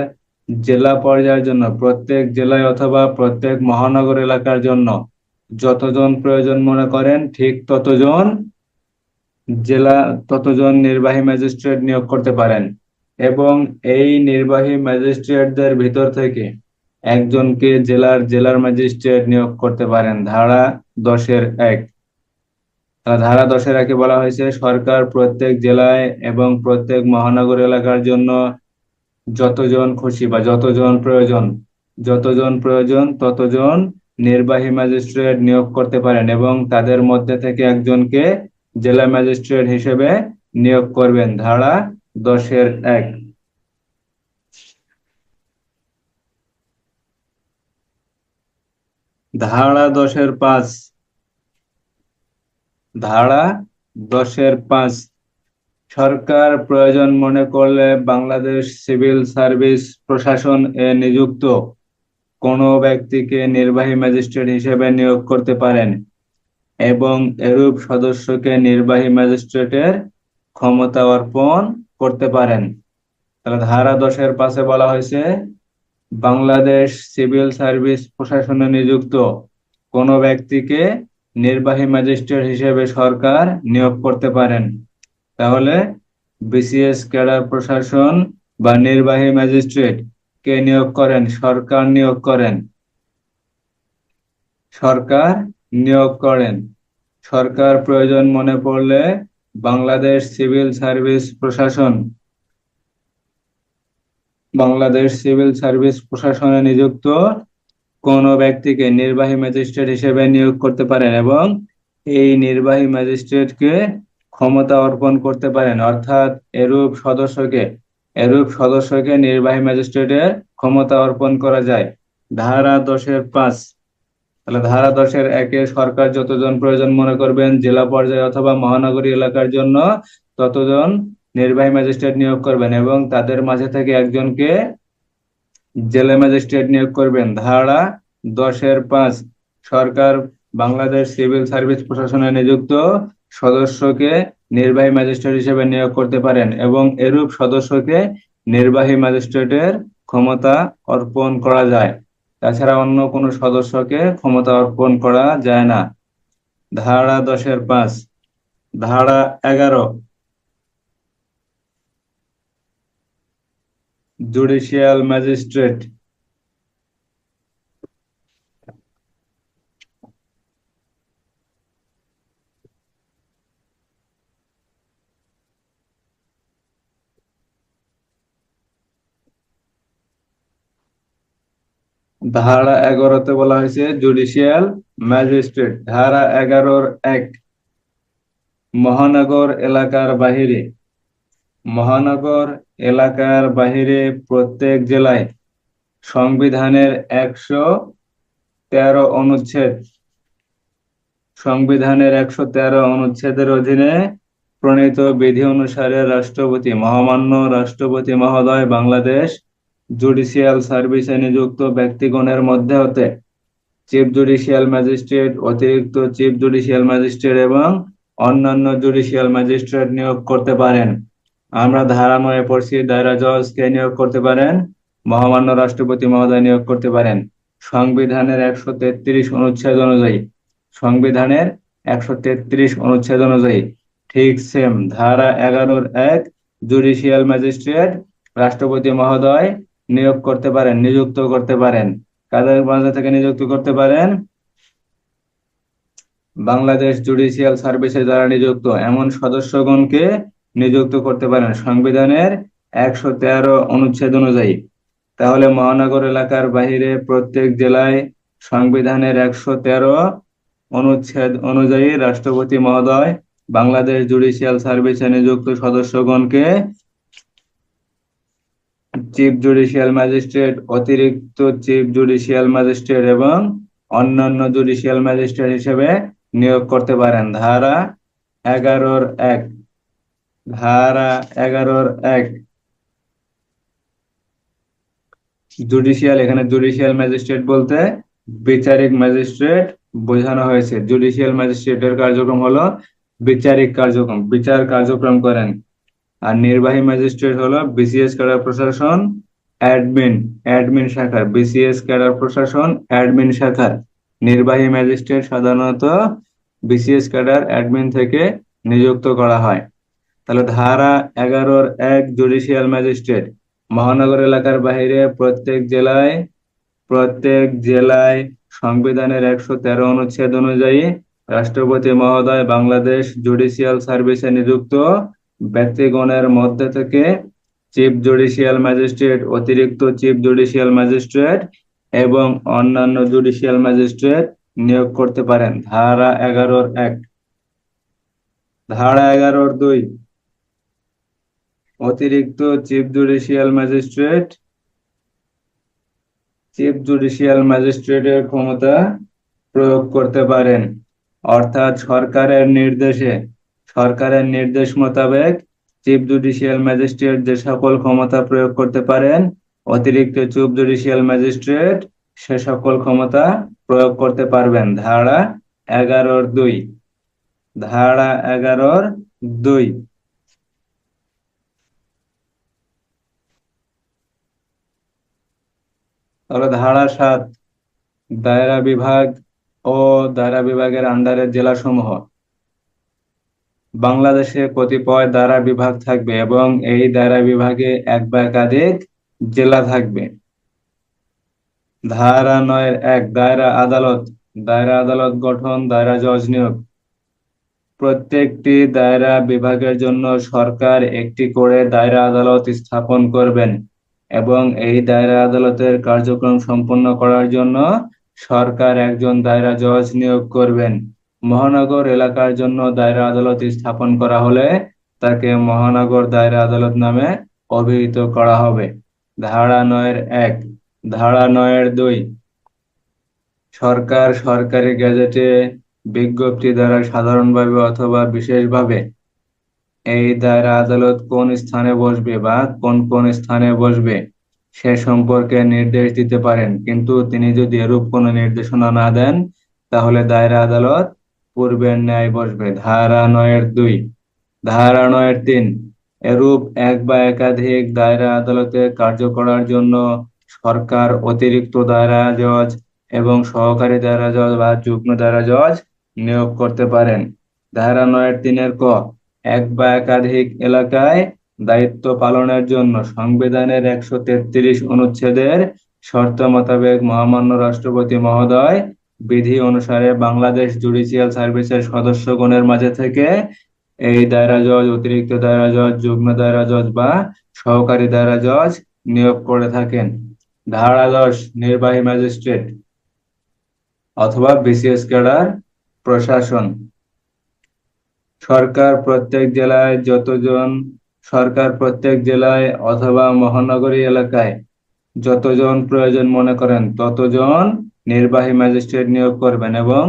জেলা পর্যায়ের জন্য প্রত্যেক জেলায় অথবা প্রত্যেক মহানগর এলাকার জন্য যতজন প্রয়োজন মনে করেন ঠিক ততজন নির্বাহী ম্যাজিস্ট্রেট নিয়োগ করতে পারেন এবং এই নির্বাহী ম্যাজিস্ট্রেটদের ভিতর থেকে একজনকে জেলার ম্যাজিস্ট্রেট নিয়োগ করতে পারেন। ধারা 10-এর 1। ধারা 10-এর 1-এ বলা হয়েছে সরকার প্রত্যেক জেলায় এবং প্রত্যেক মহানগর এলাকার জন্য যতজন খুশি বা যতজন প্রয়োজন ততজন নির্বাহী ম্যাজিস্ট্রেট নিয়োগ করতে পারেন এবং তাদের মধ্যে থেকে একজনকে জেলা ম্যাজিস্ট্রেট হিসেবে নিয়োগ করবেন। ধারা 10-এর 1। ধারা 10-5, ধারা 10-5, সরকার প্রয়োজন মনে করলে বাংলাদেশ সিভিল সার্ভিস প্রশাসন এ নিযুক্ত কোনো ব্যক্তিকে নির্বাহী ম্যাজিস্ট্রেট হিসেবে নিয়োগ করতে পারেন এবং এরূপ সদস্যকে নির্বাহী ম্যাজিস্ট্রেটের ক্ষমতা অর্পণ করতে পারেন। তাহলে ধারা 10-5 বলা হয়েছে বাংলাদেশ সিভিল সার্ভিস প্রশাসনে নিযুক্ত কোনো ব্যক্তিকে নির্বাহী ম্যাজিস্ট্রেট হিসেবে সরকার নিয়োগ করতে পারেন। তাহলে বিসিএস ক্যাডার প্রশাসন বা নির্বাহী ম্যাজিস্ট্রেট কে নিয়োগ করেন? সরকার নিয়োগ করেন। সরকার নিয়োগ করেন। সরকার প্রয়োজন মনে পড়লে বাংলাদেশ সিভিল সার্ভিস প্রশাসন প্রশাসনে নিযুক্ত কোনো ব্যক্তিকে নির্বাহী ম্যাজিস্ট্রেট হিসেবে নিয়োগ করতে পারেন এবং এই নির্বাহী ম্যাজিস্ট্রেটকে ক্ষমতা অর্পণ করতে পারেন, অর্থাৎ এরূপ সদস্যকে নির্বাহী ম্যাজিস্ট্রেটের ক্ষমতা অর্পণ করা যায়। ধারা 10-5, তাহলে ধারা 10-1 সরকার যতজন প্রয়োজন মনে করবেন জেলা পর্যায়ে অথবা মহানগরী এলাকার জন্য ততজন নির্বাহী ম্যাজিস্ট্রেট নিয়োগ করবেন এবং তাদের মাঝে থেকে একজনকে জেলা ম্যাজিস্ট্রেট নিয়োগ করবেন। ধারা 10-5, সরকার বাংলাদেশ সিভিল সার্ভিস প্রশাসনে নিযুক্ত সদস্যকে নির্বাহী ম্যাজিস্ট্রেট হিসেবে নিয়োগ করতে পারেন এবং এরূপ সদস্যকে নির্বাহী ম্যাজিস্ট্রেটের ক্ষমতা অর্পণ করা যায়। তাছাড়া অন্য কোনো সদস্যকে ক্ষমতা অর্পণ করা যায় না। ধারা 10-5, ধারা 11, জুডিশিয়াল ম্যাজিস্ট্রেট। ধারা 11-তে বলা হয়েছে জুডিশিয়াল ম্যাজিস্ট্রেট। ধারা 11-1, মহানগর এলাকার বাহিরে মহানগর এলাকার বাহিরে প্রত্যেক জেলায় সংবিধানের 113 অনুচ্ছেদের অধীনে প্রণীত বিধি অনুসারে মহামান্য রাষ্ট্রপতি মহোদয় বাংলাদেশ জুডিশিয়াল সার্ভিসে নিযুক্ত ব্যক্তিগণের মধ্যে হতে চিফ জুডিশিয়াল ম্যাজিস্ট্রেট, অতিরিক্ত চিফ জুডিশিয়াল ম্যাজিস্ট্রেট এবং অন্যান্য জুডিশিয়াল ম্যাজিস্ট্রেট নিয়োগ করতে পারেন। আমরা ধারা 9 পড়ছি, দায়রা জজ কে নিয়োগ করতে পারেন? মহামান্য রাষ্ট্রপতি মহোদয় নিয়োগ করতে পারেন সংবিধানের 133 অনুচ্ছেদ অনুযায়ী। ঠিক সেম ধারা 11-1, জুডিশিয়াল ম্যাজিস্ট্রেট রাষ্ট্রপতি মহোদয় নিযুক্ত করতে পারেন। কাদের মাঝে থেকে নিযুক্ত করতে পারেন? বাংলাদেশ জুডিশিয়াল সার্ভিসে যারা নিযুক্ত এমন সদস্যগণকে নিযুক্ত করতে পারেন সংবিধানের 113 অনুচ্ছেদ অনুযায়ী। তাহলে মহানগর এলাকার বাহিরে প্রত্যেক জেলায় সংবিধানের 113 অনুচ্ছেদ অনুযায়ী রাষ্ট্রপতি মহোদয় বাংলাদেশ জুডিশিয়াল সার্ভিসে নিযুক্ত সদস্যগণকে চিফ জুডিশিয়াল ম্যাজিস্ট্রেট, অতিরিক্ত চিফ জুডিশিয়াল ম্যাজিস্ট্রেট এবং অন্যান্য জুডিশিয়াল ম্যাজিস্ট্রেট হিসেবে নিয়োগ করতে পারেন। ধারা 11-1, ধারা 11-1, জুডিশিয়াল, এখানে জুডিশিয়াল ম্যাজিস্ট্রেট বলতে বিচারিক ম্যাজিস্ট্রেট বোঝানো হয়েছে। জুডিশিয়াল ম্যাজিস্ট্রেটের কার্যক্রম হলো বিচারিক কার্যক্রম, বিচার কার্যক্রম করেন। আর নির্বাহী ম্যাজিস্ট্রেট হলো বিসিএস ক্যাডার প্রশাসন অ্যাডমিন শাখার, বিসিএস ক্যাডার প্রশাসন অ্যাডমিন শাখার নির্বাহী ম্যাজিস্ট্রেট সাধারণত বিসিএস ক্যাডার অ্যাডমিন থেকে নিযুক্ত করা হয়। তাহলে ধারা 11-1, জুডিশিয়াল ম্যাজিস্ট্রেট মহানগর এলাকার বাইরে প্রত্যেক জেলায় সংবিধানের 113 অনুচ্ছেদ অনুযায়ী রাষ্ট্রপতি মহোদয় বাংলাদেশ জুডিশিয়াল সার্ভিসে নিযুক্ত ব্যক্তিগণের মধ্যে থেকে চিফ জুডিশিয়াল ম্যাজিস্ট্রেট, অতিরিক্ত চিফ জুডিশিয়াল ম্যাজিস্ট্রেট এবং অন্যান্য জুডিশিয়াল ম্যাজিস্ট্রেট নিয়োগ করতে পারেন। ধারা 11-1। ধারা 11-2, অতিরিক্ত চিফ জুডিশিয়াল ম্যাজিস্ট্রেটের ক্ষমতা প্রয়োগ করতে পারেন। অর্থাৎ সরকারের নির্দেশ মোতাবেক চিফ জুডিশিয়াল ম্যাজিস্ট্রেট যে সকল ক্ষমতা প্রয়োগ করতে পারেন, অতিরিক্ত চিফ জুডিশিয়াল ম্যাজিস্ট্রেট সে সকল ক্ষমতা প্রয়োগ করতে পারবেন। ধারা 11(2) ধারা 11(2) তাহলে ধারা 7, দায়রা বিভাগ ও দায়রা বিভাগের আন্ডারে জেলাসমূহ। বাংলাদেশে কতিপয় দায়রা বিভাগ থাকবে এবং এই দায়রা বিভাগে এক বা একাধিক জেলা থাকবে। ধারা 9(1) দায়রা আদালত গঠন, দায়রা জজ নিয়োগ। প্রত্যেকটি দায়রা বিভাগের জন্য সরকার একটি করে দায়রা আদালত স্থাপন করবেন এবং এই দায়রা আদালতের কার্যক্রম সম্পন্ন করার জন্য সরকার একজন দায়রা জজ নিয়োগ করবেন। মহানগর এলাকার জন্য দায়রা আদালত স্থাপন করা হলে তাকে মহানগর দায়রা আদালত নামে অভিহিত করা হবে। ধারা 9(1) ধারা 9(2) সরকার সরকারি গেজেটে বিজ্ঞপ্তি দ্বারা সাধারণভাবে অথবা বিশেষভাবে এই দায়রা আদালত কোন স্থানে বসবে বা কোন কোন স্থানে বসবে সে সম্পর্কে নির্দেশ দিতে পারেন, কিন্তু তিনি যদি এরূপ কোনো নির্দেশনা না দেন তাহলে দায়রা আদালত পূর্বের ন্যায় বসবে। ধারা 9(3) এরূপ এক বা একাধিক দায়রা আদালতে কার্য করার জন্য সরকার অতিরিক্ত দায়রা জজ এবং সহকারী দায়রা জজ বা যুগ্ম দায়রা জজ নিয়োগ করতে পারেন। ধারা 9(3) ক, এক বা একাধিক এলাকায় দায়িত্ব পালনের জন্য সংবিধানের 133 অনুচ্ছেদের শর্ত মোতাবেক মহামান্য রাষ্ট্রপতি মহোদয় বিধি অনুসারে বাংলাদেশ জুডিশিয়াল সার্ভিসের সদস্যগণের মাঝে থেকে এই দায়রা জজ, অতিরিক্ত দায়রা জজ, যুগ্ম দায়রা জজ বা সহকারী দায়রা জজ নিয়োগ করে থাকেন। ধারা 10, নির্বাহী ম্যাজিস্ট্রেট অথবা বিসিএস ক্যাডার প্রশাসন। সরকার প্রত্যেক জেলায় অথবা মহানগরী এলাকায় যতজন প্রয়োজন মনে করেন ততজন নির্বাহী ম্যাজিস্ট্রেট নিয়োগ করবেন এবং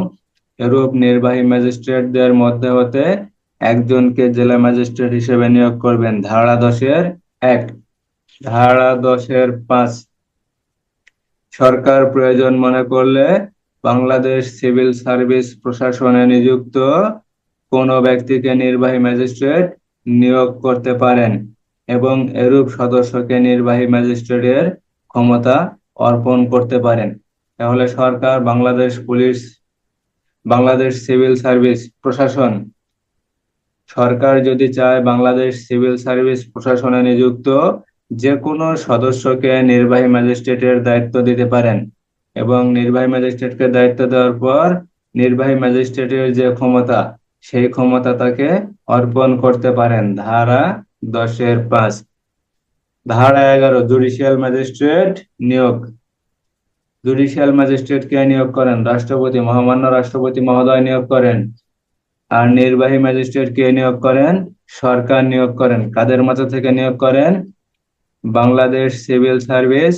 এরূপ নির্বাহী ম্যাজিস্ট্রেটদের মধ্যে হতে একজনকে জেলা ম্যাজিস্ট্রেট হিসেবে নিয়োগ করবেন। ধারা 10(1) ধারা 10(5) সরকার প্রয়োজন মনে করলে বাংলাদেশ সিভিল সার্ভিস প্রশাসনে নিযুক্ত কোনো ব্যক্তিকে নির্বাহী ম্যাজিস্ট্রেট নিয়োগ করতে পারেন এবং এরূপ সদস্যকে নির্বাহী ম্যাজিস্ট্রেটের ক্ষমতা অর্পণ করতে পারেন। তাহলে সরকার বাংলাদেশ সিভিল সার্ভিস প্রশাসন সরকার যদি চায় বাংলাদেশ সিভিল সার্ভিস প্রশাসনে নিযুক্ত যে কোনো সদস্যকে নির্বাহী ম্যাজিস্ট্রেটের দায়িত্ব দিতে পারেন এবং নির্বাহী ম্যাজিস্ট্রেটকে দায়িত্ব দেওয়ার পর নির্বাহী ম্যাজিস্ট্রেটের যে ক্ষমতা সেই ক্ষমতা তাকে অর্পণ করতে পারেন। ধারা 10(5) ধারা 11, জুডিশিয়াল ম্যাজিস্ট্রেট নিয়োগ। জুডিশিয়াল ম্যাজিস্ট্রেট কে নিয়োগ করেন? মহামান্য রাষ্ট্রপতি মহোদয় নিয়োগ করেন। আর নির্বাহী ম্যাজিস্ট্রেট কে নিয়োগ করেন? সরকার নিয়োগ করেন। কাদের মধ্য থেকে নিয়োগ করেন? বাংলাদেশ সিভিল সার্ভিস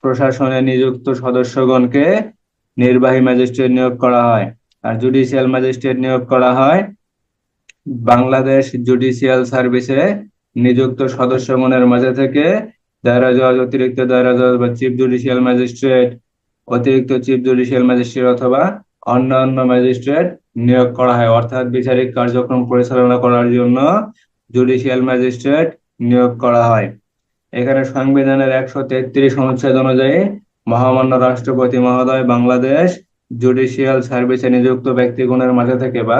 প্রশাসনে নিযুক্ত সদস্যগণকে নির্বাহী ম্যাজিস্ট্রেট নিয়োগ করা হয়। আর জুডিশিয়াল ম্যাজিস্ট্রেট নিয়োগ করা হয় বাংলাদেশ জুডিশিয়াল সার্ভিসে নিযুক্ত সদস্যগণের মাঝে থেকে দায়রা জজ, অতিরিক্ত দায়রা জজ বা চিফ জুডিশিয়াল ম্যাজিস্ট্রেট, অতিরিক্ত চিফ জুডিশিয়াল ম্যাজিস্ট্রেট অথবা অন্যান্য ম্যাজিস্ট্রেট নিয়োগ করা হয়। অর্থাৎ বিচারিক কার্যক্রম পরিচালনা করার জন্য জুডিশিয়াল ম্যাজিস্ট্রেট নিয়োগ করা হয়। এখানে সংবিধানের 133 অনুচ্ছেদ অনুযায়ী মহামান্য রাষ্ট্রপতি মহোদয় বাংলাদেশ জুডিশিয়াল সার্ভিসে নিযুক্ত ব্যক্তিগণের মাঝে থেকে বা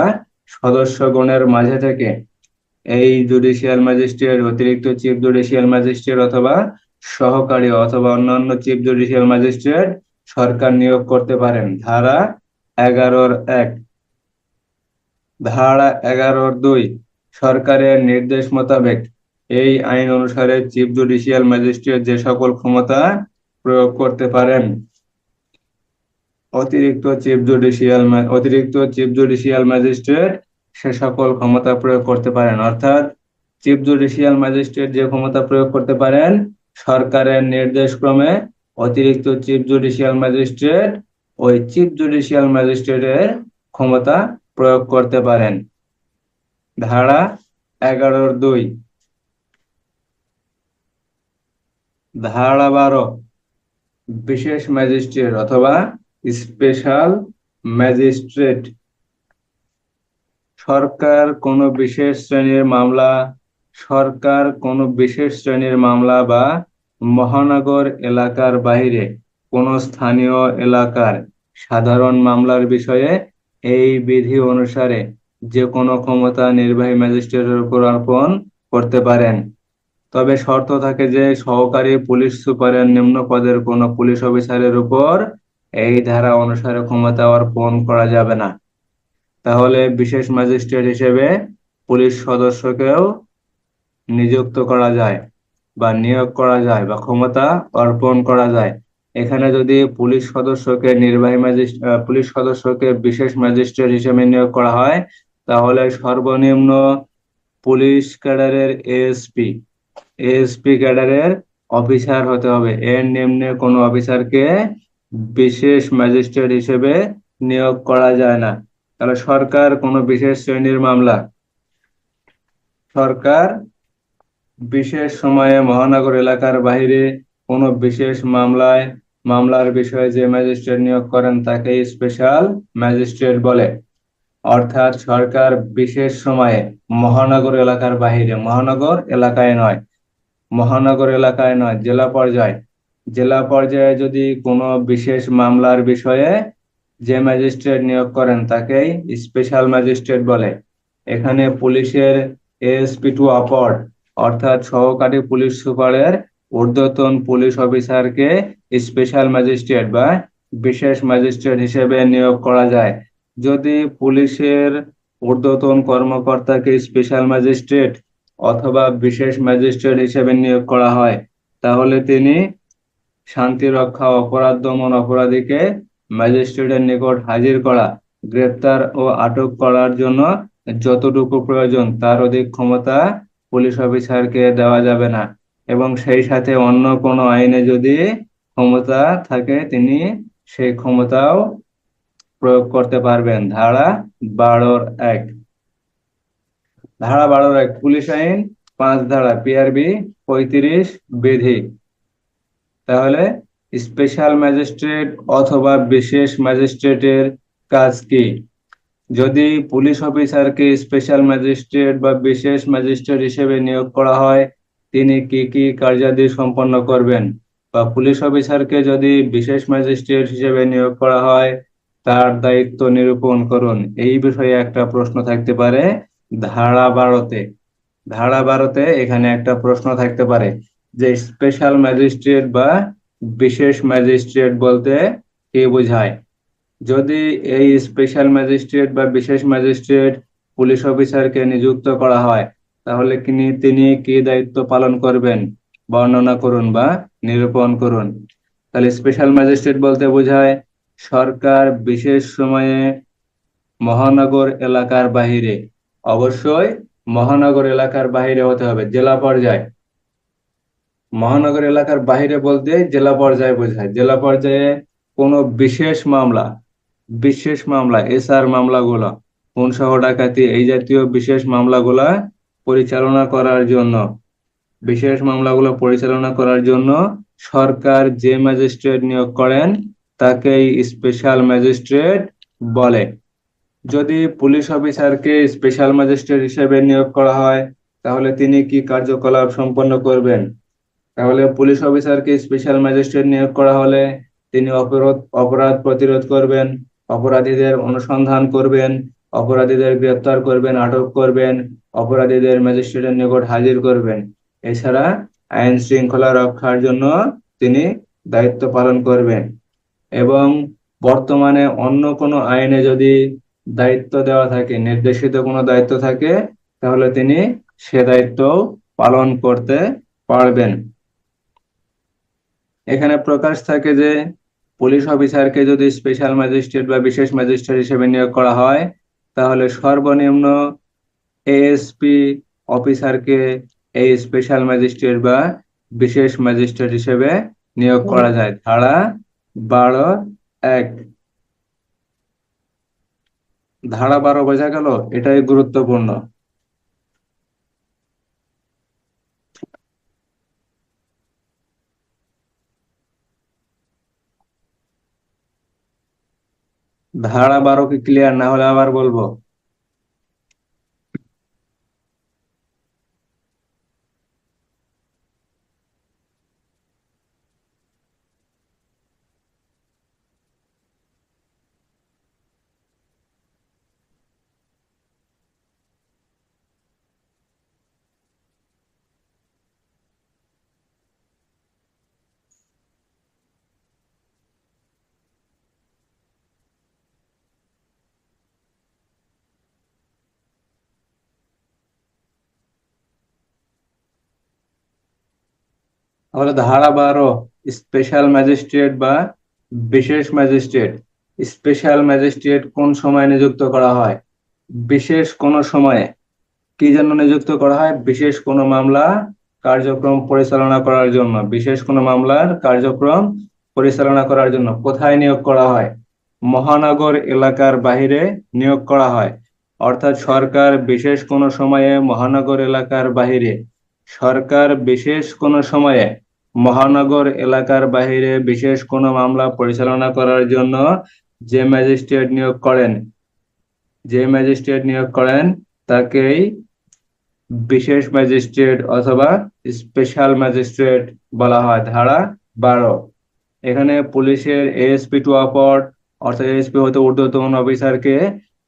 সদস্যগণের মাঝে থেকে এই জুডিশিয়াল ম্যাজিস্ট্রেট, অতিরিক্ত চিফ জুডিশিয়াল ম্যাজিস্ট্রেট অথবা সহকারী অথবা অন্যান্য চিফ জুডিশিয়াল ম্যাজিস্ট্রেট সরকার নিয়োগ করতে পারেন। ধারা 11(1) ধারা 11(2) সরকারের নির্দেশ মোতাবেক এই আইন অনুসারে চিফ জুডিশিয়াল ম্যাজিস্ট্রেট যে সকল ক্ষমতা প্রয়োগ করতে পারেন অতিরিক্ত চিফ জুডিশিয়াল ম্যাজিস্ট্রেট সে সকল ক্ষমতা প্রয়োগ করতে পারেন। অর্থাৎ চিফ জুডিশিয়াল ম্যাজিস্ট্রেট যে ক্ষমতা প্রয়োগ করতে পারেন সরকারের নির্দেশ ক্রমে অতিরিক্ত চিফ জুডিশিয়াল ম্যাজিস্ট্রেট ওই চিফ জুডিশিয়াল ম্যাজিস্ট্রেটের ক্ষমতা প্রয়োগ করতে পারেন। ধারা 11(2)। ধারা 12, বিশেষ ম্যাজিস্ট্রেট অথবা স্পেশাল ম্যাজিস্ট্রেট। সরকার কোনো বিশেষ শ্রেণীর মামলা সরকার কোনো বিশেষ শ্রেণীর মামলা বা মহানগর এলাকার বাইরে কোনো স্থানীয় এলাকার সাধারণ মামলার বিষয়ে এই বিধি অনুসারে যে কোনো ক্ষমতা নির্বাহী ম্যাজিস্ট্রেটের উপর অর্পণ করতে পারেন। তবে শর্ত থাকে যে সহকারী পুলিশ সুপারের নিম্ন পদের কোনো পুলিশ অফিসারের উপর এই ধারা অনুসারে ক্ষমতা অর্পণ করা যাবে না। তাহলে বিশেষ ম্যাজিস্ট্রেট হিসেবে পুলিশ সদস্যকেও নিযুক্ত করা যায় বা নিয়োগ করা যায় বা ক্ষমতা অর্পণ করা যায়। এখানে যদি পুলিশ সদস্যকে বিশেষ ম্যাজিস্ট্রেট হিসেবে নিয়োগ করা হয়, তাহলে সর্বনিম্ন পুলিশ ক্যাডারের এএসপি ক্যাডারের অফিসার হতে হবে। এর নিম্নে কোনো অফিসারকে বিশেষ ম্যাজিস্ট্রেট হিসেবে নিয়োগ করা যায় না। তাহলে সরকার বিশেষ সময়ে মহানগর এলাকার বাইরে কোনো বিশেষ মামলার বিষয়ে যে ম্যাজিস্ট্রেট নিয়োগ করেন তাকে স্পেশাল ম্যাজিস্ট্রেট বলে। অর্থাৎ সরকার বিশেষ সময়ে মহানগর এলাকার বাইরে, মহানগর এলাকায় নয়, জেলা পর্যায়ে যদি কোনো বিশেষ মামলার বিষয়ে যে ম্যাজিস্ট্রেট নিয়োগ করেন তাকেই স্পেশাল ম্যাজিস্ট্রেট বলে। এখানে পুলিশের এএসপি টু আপার অর্থাৎ সহকারী পুলিশ সুপারের ঊর্ধ্বতন পুলিশ অফিসারকে স্পেশাল ম্যাজিস্ট্রেট বা বিশেষ ম্যাজিস্ট্রেট হিসেবে নিয়োগ করা যায়। যদি পুলিশের ঊর্ধ্বতন কর্মকর্তাকে স্পেশাল ম্যাজিস্ট্রেট অথবা বিশেষ ম্যাজিস্ট্রেট হিসেবে নিয়োগ করা হয়, তাহলে তিনি শান্তিরক্ষা, অপরাধ দমন, অপরাধীকে ম্যাজিস্ট্রেটের নিকট হাজির করা, গ্রেপ্তার ও আটক করার জন্য যতটুকু প্রয়োজন তার অধিক ক্ষমতা পুলিশ অফিসারকে দেওয়া যাবে না। এবং সেই সাথে অন্য কোনো আইনে যদি ক্ষমতা থাকে তিনি সেই ক্ষমতাও প্রয়োগ করতে পারবেন। ধারা 12(1)। পুলিশ আইন 5 ধারা, পিআরবি 35 বিধি। তাহলে স্পেশাল ম্যাজিস্ট্রেট অথবা বিশেষ ম্যাজিস্ট্রেটের কাজ কি? যদি পুলিশ অফিসারকে স্পেশাল ম্যাজিস্ট্রেট বা বিশেষ ম্যাজিস্ট্রেট হিসেবে নিয়োগ করা হয়, তিনি কি কি কার্যাদি সম্পন্ন করবেন? বা পুলিশ অফিসারকে যদি বিশেষ ম্যাজিস্ট্রেট হিসেবে নিয়োগ করা হয়, তার দায়িত্ব নিরূপণ করুন। এই বিষয়ে একটা প্রশ্ন থাকতে পারে ধারা 12তে এখানে একটা প্রশ্ন থাকতে পারে যে স্পেশাল ম্যাজিস্ট্রেট বা বিশেষ ম্যাজিস্ট্রেট বলতে কি বোঝায়। যদি এই স্পেশাল ম্যাজিস্ট্রেট বা বিশেষ ম্যাজিস্ট্রেট পুলিশ অফিসারকে নিযুক্ত করা হয়, তাহলে তিনি কি দায়িত্ব পালন করবেন বর্ণনা করুন বা নিরূপণ করুন। তাহলে স্পেশাল ম্যাজিস্ট্রেট বলতে বোঝায় সরকার বিশেষ সময়ে মহানগর এলাকার বাহিরে, অবশ্যই মহানগর এলাকার বাহিরে হতে হবে, জেলা পর্যায়ে। মহানগর এলাকার বাহিরে বলতে জেলা পর্যায়ে বোঝায়। জেলা পর্যায়ে কোনো বিশেষ মামলা এসআর মামলাগুলো, খুন সহ ডাকাতি, এই জাতীয় বিশেষ মামলাগুলো পরিচালনা করার জন্য সরকার যে ম্যাজিস্ট্রেট নিয়োগ করেন তাকেই স্পেশাল ম্যাজিস্ট্রেট বলে। যদি পুলিশ অফিসারকে স্পেশাল ম্যাজিস্ট্রেট হিসেবে নিয়োগ করা হয়, তাহলে তিনি কি কার্যকলাপ সম্পন্ন করবেন? তাহলে পুলিশ অফিসারকে স্পেশাল ম্যাজিস্ট্রেট নিয়োগ করা হলে তিনি অপরাধ প্রতিরোধ করবেন, অপরাধীদের অনুসন্ধান করবেন, অপরাধীদের গ্রেপ্তার করবেন, আটক করবেন, অপরাধীদের ম্যাজিস্ট্রেটের নিকট হাজির করবেন। এছাড়া আইন শৃঙ্খলা রক্ষার জন্য তিনি দায়িত্ব পালন করবেন। এবং বর্তমানে অন্য কোনো আইনে যদি দায়িত্ব দেওয়া থাকে, নির্দেশিত কোনো দায়িত্ব থাকে, তাহলে তিনি সে দায়িত্ব পালন করতে পারবেন। এখানে প্রকাশ থাকে যে পুলিশ অফিসারকে যদি স্পেশাল ম্যাজিস্ট্রেট বা বিশেষ ম্যাজিস্ট্রেট হিসেবে নিয়োগ করা হয়, তাহলে সর্বনিম্ন এএসপি অফিসারকে এই স্পেশাল ম্যাজিস্ট্রেট বা বিশেষ ম্যাজিস্ট্রেট হিসেবে নিয়োগ করা যায়। ধারা 12(1)। ধারা 12 বোঝা গেল, এটাই গুরুত্বপূর্ণ। ধারা 12 কি ক্লিয়ার না হলে আবার বলবো। তাহলে ধারা 12, স্পেশাল ম্যাজিস্ট্রেট বা বিশেষ ম্যাজিস্ট্রেট। স্পেশাল ম্যাজিস্ট্রেট কোন সময় নিযুক্ত করা হয়? বিশেষ কোন সময়ে। কি জন্য নিযুক্ত করা হয়? বিশেষ কোনো মামলা কার্যক্রম পরিচালনা করার জন্য। বিশেষ কোনো মামলার কার্যক্রম পরিচালনা করার জন্য। কোথায় নিয়োগ করা হয়? মহানগর এলাকার বাহিরে নিয়োগ করা হয়। অর্থাৎ সরকার বিশেষ কোনো সময়ে মহানগর এলাকার বাহিরে, সরকার বিশেষ কোনো সময়ে মহানগর এলাকার বাহিরে বিশেষ কোনো মামলা পরিচালনা করার জন্য যে ম্যাজিস্ট্রেট নিয়োগ করেন, তাকেই বিশেষ ম্যাজিস্ট্রেট অথবা স্পেশাল ম্যাজিস্ট্রেট বলা হয়। ধারা 12। এখানে পুলিশের এএসপি টু অপর, অর্থাৎ এএসপি হতে ঊর্ধ্বতন অফিসারকে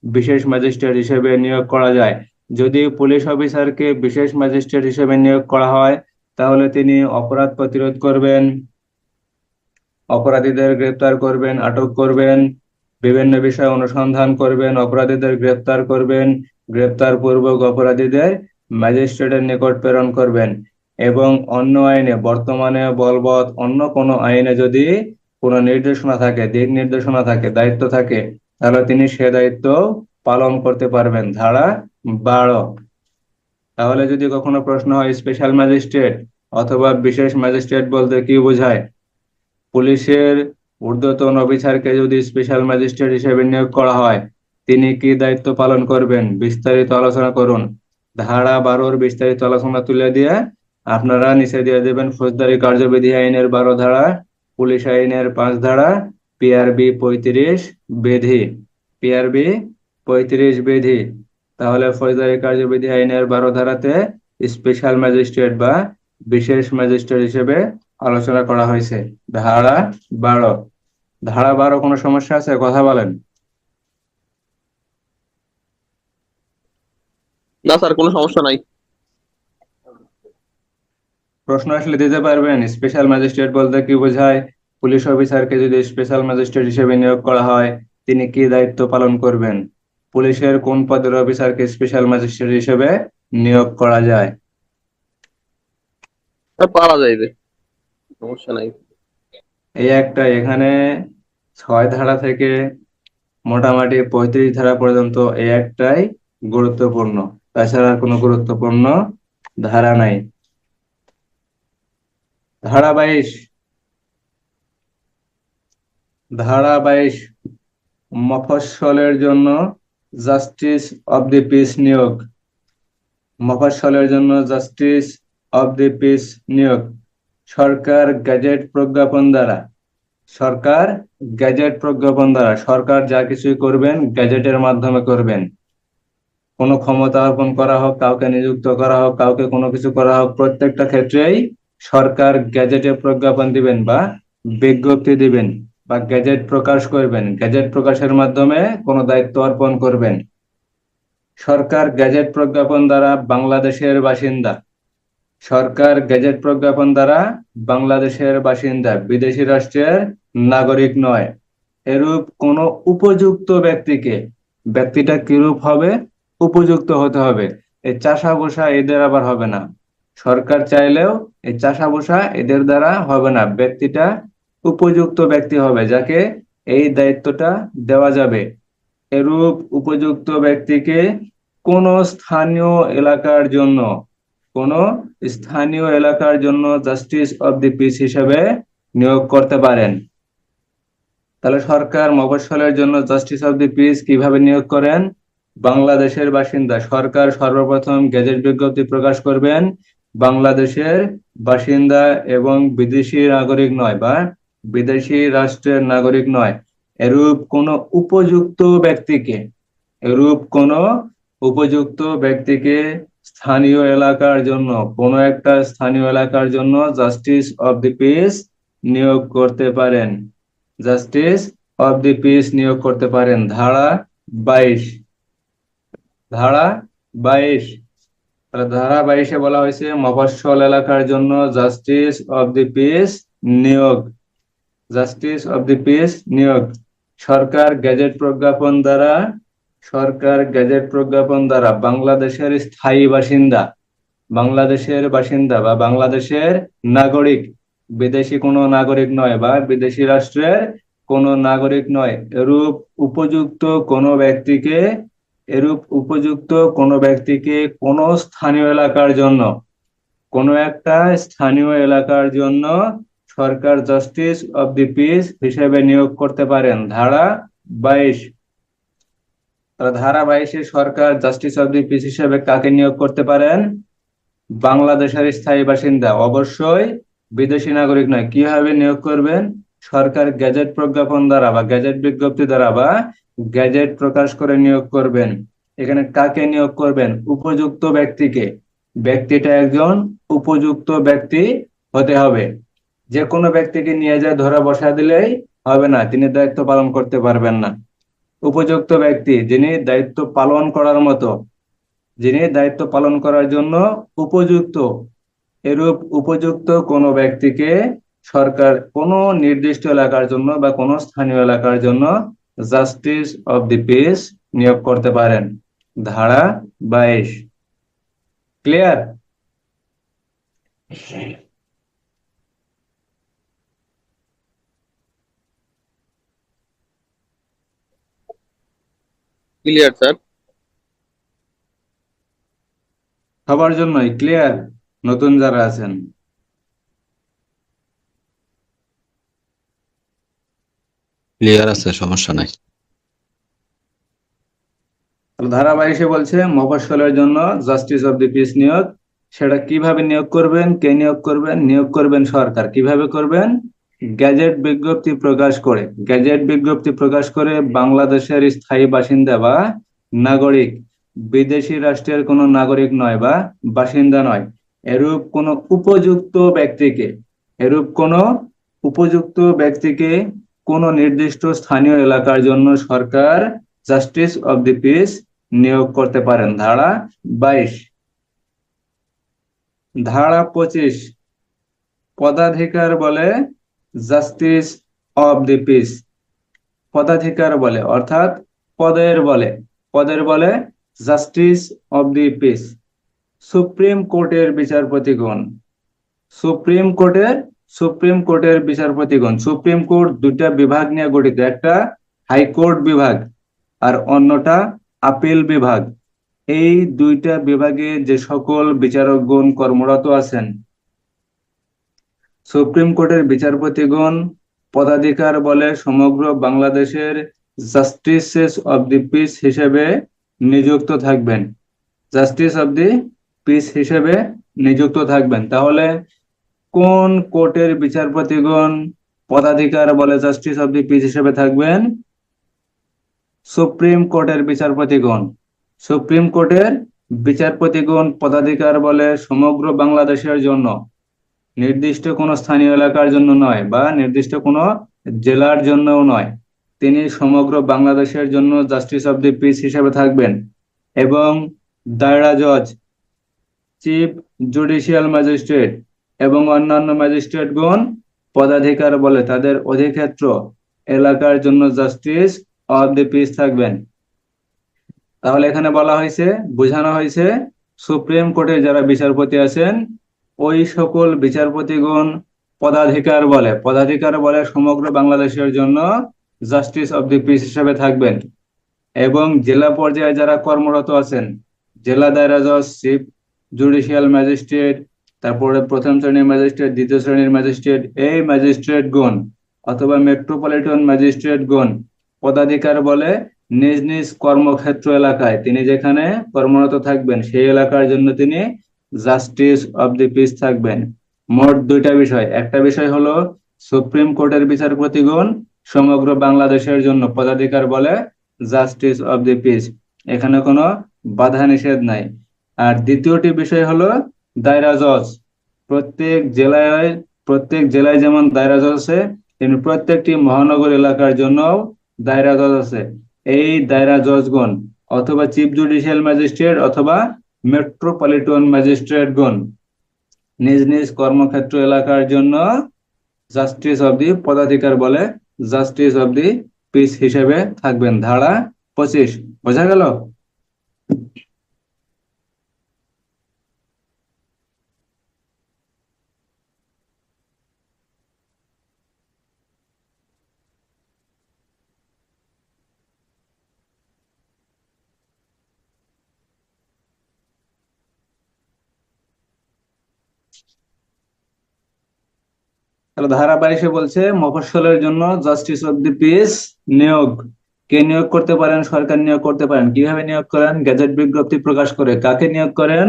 বিশেষ ম্যাজিস্ট্রেট হিসেবে নিয়োগ করা যায়। যদি পুলিশ অফিসারকে বিশেষ ম্যাজিস্ট্রেট হিসেবে নিয়োগ করা হয়, তাহলে তিনি অপরাধ প্রতিরোধ করবেন, অপরাধীদের গ্রেপ্তার করবেন, আটক করবেন, বিভিন্ন বিষয়ে অনুসন্ধান করবেন, অপরাধীদের গ্রেপ্তার করবেন, গ্রেপ্তার পূর্বক অপরাধীদের ম্যাজিস্ট্রেটের নিকট প্রেরণ করবেন। এবং অন্য আইনে, বর্তমানে বলবৎ অন্য কোনো আইনে যদি কোনো নির্দেশনা থাকে, দিক নির্দেশনা থাকে, দায়িত্ব থাকে, তাহলে তিনি সে দায়িত্ব পালন করতে পারবেন। ধারা 12। তাহলে যদি কখনো প্রশ্ন হয় স্পেশাল ম্যাজিস্ট্রেট অথবা বিশেষ ম্যাজিস্ট্রেট বলতে কি বোঝায়, পুলিশের ঊর্ধ্বতন অফিসারকে যদি স্পেশাল ম্যাজিস্ট্রেট হিসেবে নিয়োগ করা হয়, তিনি কি দায়িত্ব পালন করবেন, বিস্তারিত আলোচনা করুন। ধারা 12-র বিস্তারিত আলোচনা তুলে দিয়ে আপনারা নিচে দিয়ে দেবেন ফৌজদারি কার্যবিধি আইনের 12 ধারা, পুলিশ আইনের 5 ধারা, পিআরবি 35 বিধি, পিআরবি 35 বিধি। তাহলে ফৌজদারি কার্যবিধি আইনের 12 ধারাতে স্পেশাল ম্যাজিস্ট্রেট বা বিশেষ ম্যাজিস্ট্রেট হিসেবে আলোচনা করা হয়েছে। ধারা 12। ধারা 12 কোনো সমস্যা আছে? কথা বলেন। না স্যার, কোনো সমস্যা নাই। প্রশ্ন আসলে দিতে পারবেন স্পেশাল ম্যাজিস্ট্রেট বলতে কি বোঝায়, পুলিশ অফিসারকে যদি স্পেশাল ম্যাজিস্ট্রেট হিসেবে নিয়োগ করা হয়, তিনি কি দায়িত্ব পালন করবেন? পুলিশের কোন পদের অফিসারকে স্পেশাল ম্যাজিস্ট্রেট হিসেবে নিয়োগ করা যায়? পারা যাইবে, সমস্যা নাই। এই একটা, এখানে 6 ধারা থেকে মোটামুটি 35 ধারা পর্যন্ত এই একটাই গুরুত্বপূর্ণ, তাছাড়া আর কোনো গুরুত্বপূর্ণ ধারা নাই। ধারা 22। ধারা 22, মফস্বলের জন্য জাস্টিস অব দি পিস নিয়োগ। মফস্বলের জন্য জাস্টিস অব দি পিস নিয়োগ সরকার গ্যাজেট প্রজ্ঞাপন দ্বারা, সরকার গ্যাজেট প্রজ্ঞাপন দ্বারা, সরকার যা কিছুই করবেন গ্যাজেটের মাধ্যমে করবেন। কোনো ক্ষমতা অর্পণ করা হোক, কাউকে নিযুক্ত করা হোক, কাউকে কোনো কিছু করা হোক, প্রত্যেকটা ক্ষেত্রেই সরকার গ্যাজেটে প্রজ্ঞাপন দিবেন বা বিজ্ঞপ্তি দিবেন বা গ্যাজেট প্রকাশ করবেন, গ্যাজেট প্রকাশের মাধ্যমে কোনো দায়িত্ব অর্পণ করবেন। সরকার গ্যাজেট প্রজ্ঞাপন দ্বারা বাংলাদেশের বাসিন্দা, সরকার গ্যাজেট প্রজ্ঞাপন দ্বারা বাংলাদেশের বাসিন্দা, বিদেশি রাষ্ট্রের নাগরিক নয়। এরূপ কোন উপযুক্ত ব্যক্তিকে, ব্যক্তিটা কিরূপ হবে? উপযুক্ত হতে হবে। এই চাষা বসা এদের আবার হবে না। সরকার চাইলেও এই চাষা বসা এদের দ্বারা হবে না। ব্যক্তিটা উপযুক্ত ব্যক্তি হবে, যাকে এই দায়িত্বটা দেওয়া যাবে। এরূপ উপযুক্ত ব্যক্তিকে কোন স্থানীয় এলাকার জন্য, কোন স্থানীয় এলাকার জন্য জাস্টিস অব দি পিস হিসেবে নিয়োগ করতে পারেন। তাহলে সরকার মফস্বলের জন্য জাস্টিস অফ দি পিস কিভাবে নিয়োগ করেন? বাংলাদেশের বাসিন্দা। সরকার সর্বপ্রথম গেজেট বিজ্ঞপ্তি প্রকাশ করবেন বাংলাদেশের বাসিন্দা এবং বিদেশি নাগরিক নয় বা বিদেশি রাষ্ট্রের নাগরিক নয় এরূপ কোনো উপযুক্ত ব্যক্তিকে এরূপ কোনো উপযুক্ত ব্যক্তিকে স্থানীয় এলাকার জন্য কোনো একটা স্থানীয় এলাকার জন্য জাস্টিস অফ দি পিস নিয়োগ করতে পারেন। জাস্টিস অফ দি পিস নিয়োগ করতে পারেন। ধারা 22। ধারা 22। ধারা 22-এ বলা হয়েছে মফস্বল এলাকার জন্য জাস্টিস অফ দি পিস নিয়োগ। জাস্টিস অফ দি পিস নিয়োগ সরকার গেজেট প্রজ্ঞাপন দ্বারা বাংলাদেশের বাসিন্দা বা বাংলাদেশের নাগরিক, বিদেশি কোনো নাগরিক নয় বা বিদেশি রাষ্ট্রের কোনো নাগরিক নয় এরূপ উপযুক্ত কোনো ব্যক্তিকে কোনো স্থানীয় এলাকার জন্য কোনো একটা স্থানীয় এলাকার জন্য সরকার জাস্টিস অফ দি পিস হিসেবে নিয়োগ করতে পারেন। ধারা 22। ধারা 22-এ সরকার জাস্টিস অফ দি পিস হিসেবে কাকে নিয়োগ করতে পারেন? বাংলাদেশের স্থায়ী বাসিন্দা, অবশ্যই বিদেশি নাগরিক নয়। কিভাবে নিয়োগ করবেন? সরকার গেজেট প্রজ্ঞাপন দ্বারা বা গেজেট বিজ্ঞপ্তি দ্বারা বা গেজেট প্রকাশ করে নিয়োগ করবেন। এখানে কাকে নিয়োগ করবেন? উপযুক্ত ব্যক্তিকে। ব্যক্তিটা একজন উপযুক্ত ব্যক্তি হতে হবে। যে কোনো ব্যক্তিকে নিয়ে যায় ধরে বসা দিলেই হবে না, তিনি দায়িত্ব পালন করতে পারবেন না। উপযুক্ত ব্যক্তি যিনি দায়িত্ব পালন করার জন্য উপযুক্ত, এরূপ উপযুক্ত কোনো ব্যক্তিকে সরকার কোনো নির্দিষ্ট এলাকার জন্য বা কোনো স্থানীয় এলাকার জন্য জাস্টিস অফ দি পিস নিয়োগ করতে পারেন। ধারা 22। ক্লিয়ার? Clear sir. সবার জন্যই ক্লিয়ার? নতুন যারা আছেন ক্লিয়ার আছে, সমস্যা নাই। ধারা 22-এ বলছে মফস্বলের জন্য জাস্টিস অফ দি পিস নিয়োগ। সেটা কিভাবে নিয়োগ করবেন? কে নিয়োগ করবেন? নিয়োগ করবেন সরকার। কিভাবে করবেন? গেজেট বিজ্ঞপ্তি প্রকাশ করে বাংলাদেশের স্থায়ী বাসিন্দা বা নাগরিক, বিদেশি রাষ্ট্রের কোনো নাগরিক নয় বা বাসিন্দা নয় এরূপ কোনো উপযুক্ত ব্যক্তিকে কোনো নির্দিষ্ট স্থানীয় এলাকার জন্য সরকার জাস্টিস অফ দি পিস নিয়োগ করতে পারেন। ধারা 22। ধারা 25 পদাধিকার বলে জাস্টিস অফ দি পিস। পদাধিকার বলে অর্থাৎ পদের বলে justice of the piece supreme কোর্টের বিচারপতিগণ। সুপ্রিম কোর্ট দুইটা বিভাগ নিয়ে গঠিত, একটা হাইকোর্ট বিভাগ আর অন্যটা আপিল বিভাগ। এই দুইটা বিভাগে যে সকল বিচারকগণ কর্মরত আছেন, সুপ্রিম কোর্টের বিচারপতিগণ পদাধিকার বলে সমগ্র বাংলাদেশের জাস্টিসেস অফ দি পিস হিসেবে নিযুক্ত থাকবেন। তাহলে কোন কোর্টের বিচারপতিগণ পদাধিকার বলে জাস্টিস অফ দি পিস হিসেবে থাকবেন? সুপ্রিম কোর্টের বিচারপতিগণ পদাধিকার বলে সমগ্র বাংলাদেশের জন্য, নির্দিষ্ট কোনো স্থানীয় এলাকার জন্য নয় বা নির্দিষ্ট কোনো জেলার জন্যও নয়, তিনি সমগ্র বাংলাদেশের জন্য জাস্টিস অফ দি পিস হিসেবে থাকবেন। এবং দায়রা জজ, চিফ জুডিশিয়াল ম্যাজিস্ট্রেট এবং অন্যান্য ম্যাজিস্ট্রেটগণ পদাধিকার বলে তাদের অধিক্ষেত্র এলাকার জন্য জাস্টিস অফ দি পিস থাকবেন। তাহলে এখানে বোঝানো হয়েছে সুপ্রিম কোর্টে যারা বিচারপতি আছেন ওই সকল বিচারপতিগণ পদাধিকার বলে সমগ্র বাংলাদেশের জন্য জাস্টিস অফ দি পিস হিসেবে থাকবেন। এবং জেলা পর্যায়ে যারা কর্মরত আছেন, জেলা দায়রা জজ, চিফ জুডিশিয়াল ম্যাজিস্ট্রেট, তারপরে প্রথম শ্রেণীর ম্যাজিস্ট্রেট, দ্বিতীয় শ্রেণীর ম্যাজিস্ট্রেট, এই ম্যাজিস্ট্রেটগণ অথবা মেট্রোপলিটন ম্যাজিস্ট্রেটগণ পদাধিকার বলে নিজ নিজ কর্মক্ষেত্র এলাকায় তিনি যেখানে কর্মরত থাকবেন সেই এলাকার জন্য তিনি জাস্টিস অব দি পিস থাকবেন। মোট দুইটা বিষয়, একটা বিষয় হলো সুপ্রিম কোর্টের বিচারপতিগণ সমগ্র বাংলাদেশের জন্য পদাধিকার বলে জাস্টিস অব দি পিস, এখানে কোনো বাধা নিষেধ নাই। আর দ্বিতীয়টি বিষয় হলো দায়রা জজ, প্রত্যেক জেলায় প্রত্যেক জেলায় যেমন দায়রা জজ আছে তেমনি প্রত্যেকটি মহানগর এলাকার জন্য দায়রা জজ আছে। এই দায়রা জজগণ অথবা চিফ জুডিশিয়াল ম্যাজিস্ট্রেট অথবা মেট্রোপলিটন ম্যাজিস্ট্রেটগণ নিজ নিজ কর্মক্ষেত্র এলাকার জন্য জাস্টিস অব দি পদাধিকার বলে জাস্টিস অব দি পিস হিসেবে থাকবেন। ধারা 25 বোঝা গেল? তাহলে ধারা 22 বলছে মফস্বলের জন্য জাস্টিস অব দি পিস নিয়োগ। কে নিয়োগ করতে পারেন? সরকার নিয়োগ করতে পারেন। কিভাবে নিয়োগ করেন? গেজেট বিজ্ঞপ্তি প্রকাশ করে। কাকে নিয়োগ করেন?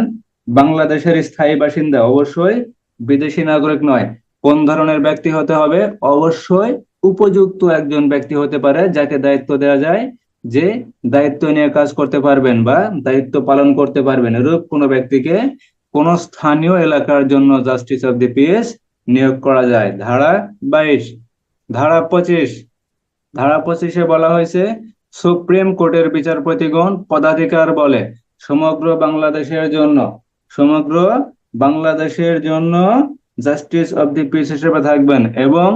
বাংলাদেশের স্থায়ী বাসিন্দা, অবশ্যই বিদেশি নাগরিক নয়। কোন ধরনের ব্যক্তি হতে হবে? অবশ্যই উপযুক্ত একজন ব্যক্তি হতে পারে যাকে দায়িত্ব দেওয়া যায়, যে দায়িত্ব নিয়ে কাজ করতে পারবেন বা দায়িত্ব পালন করতে পারবেন, এরূপ কোনো ব্যক্তিকে কোন স্থানীয় এলাকার জন্য জাস্টিস অব দি পিস নিয়োগ করা যায়। ধারা 22। ধারা 25, ধারা 25-এ বলা হয়েছে সুপ্রিম কোর্টের বিচারপতিগণ পদাধিকার বলে সমগ্র বাংলাদেশের জন্য জাস্টিস অব দি পিস হিসেবে থাকবেন এবং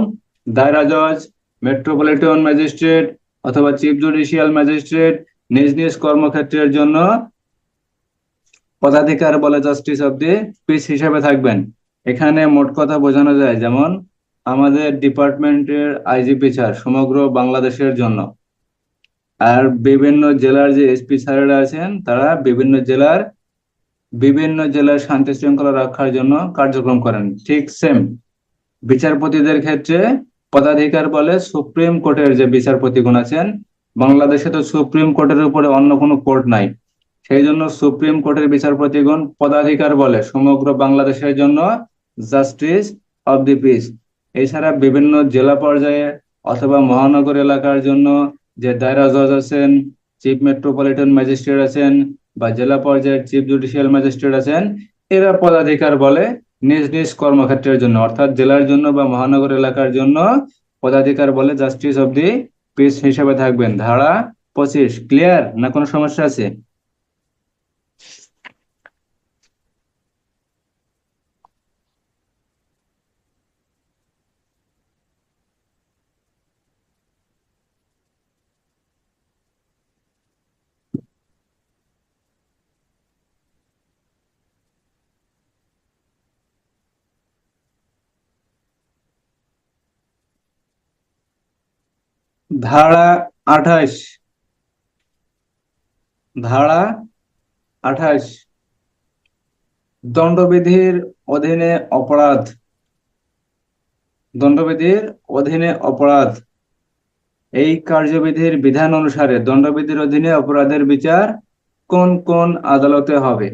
দায়রা জজ, মেট্রোপলিটন ম্যাজিস্ট্রেট অথবা চিফ জুডিশিয়াল ম্যাজিস্ট্রেট নিজ নিজ কর্মক্ষেত্রের জন্য পদাধিকার বলে জাস্টিস অব দি পিস হিসেবে থাকবেন। এখানে মোট কথা বোঝানো যায়, যেমন আমাদের ডিপার্টমেন্টের আইজিপি স্যার সমগ্র বাংলাদেশের জন্য, আর বিভিন্ন জেলার যে এসপি স্যারেরা আছেন তারা বিভিন্ন জেলার শান্তি শৃঙ্খলা রক্ষার জন্য কার্যক্রম করেন। ঠিক সেম বিচারপতিদের ক্ষেত্রে পদাধিকার বলে সুপ্রিম কোর্টের যে বিচারপতিগণ আছেন, বাংলাদেশে তো সুপ্রিম কোর্টের উপরে অন্য কোনো কোর্ট নাই, সেই জন্য সুপ্রিম কোর্টের বিচারপতিগণ পদাধিকার বলে সমগ্র বাংলাদেশের জন্য জাস্টিস অব দি পিস। এছাড়া বিভিন্ন জেলা পর্যায়ে অথবা মহানগর এলাকার জন্য যে দায়রা জজ আছেন, চিফ মেট্রোপলিটন ম্যাজিস্ট্রেট আছেন বা জেলা পর্যায়ের চিফ জুডিশিয়াল ম্যাজিস্ট্রেট আছেন, এরা পদাধিকার বলে নিজ নিজ কর্মক্ষেত্রের জন্য, অর্থাৎ জেলার জন্য বা মহানগর এলাকার জন্য পদাধিকার বলে জাস্টিস অব দি পিস হিসেবে থাকবেন। ধারা 25 ক্লিয়ার না কোনো সমস্যা আছে? ধারা 28, ধারা 28 দণ্ডবিধির অধীনে অপরাধ। দণ্ডবিধির অধীনে অপরাধ, এই কার্যবিধির বিধান অনুসারে দণ্ডবিধির অধীনে অপরাধের বিচার কোন কোন আদালতে হবে?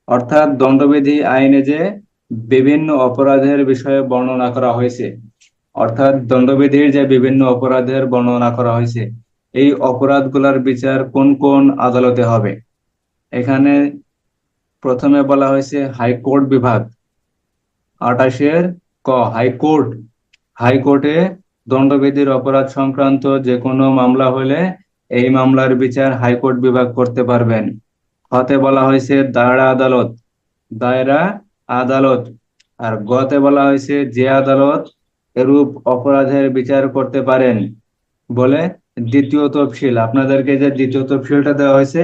অর্থাৎ দণ্ডবিধি আইনে যে বিভিন্ন অপরাধের বিষয়ে বর্ণনা করা হয়েছে, অর্থাৎ দণ্ডবিধির যে বিভিন্ন অপরাধের বর্ণনা করা হয়েছে, এই অপরাধগুলোর বিচার কোন কোন আদালতে হবে? এখানে প্রথমে বলা হয়েছে হাইকোর্ট বিভাগ। 28-এর ক, হাইকোর্ট। হাইকোর্টে দণ্ডবিধির অপরাধ সংক্রান্ত যে কোনো মামলা হলে এই মামলার বিচার হাইকোর্ট বিভাগ করতে পারবেন। খতে বলা হয়েছে দায়রা আদালত, দায়রা আদালত। আর গতে বলা হয়েছে যে আদালত এরূপ অপরাধের বিচার করতে পারেন বলে দ্বিতীয় তফসিল। আপনাদেরকে যে দ্বিতীয় তফসিলটা দেওয়া হয়েছে,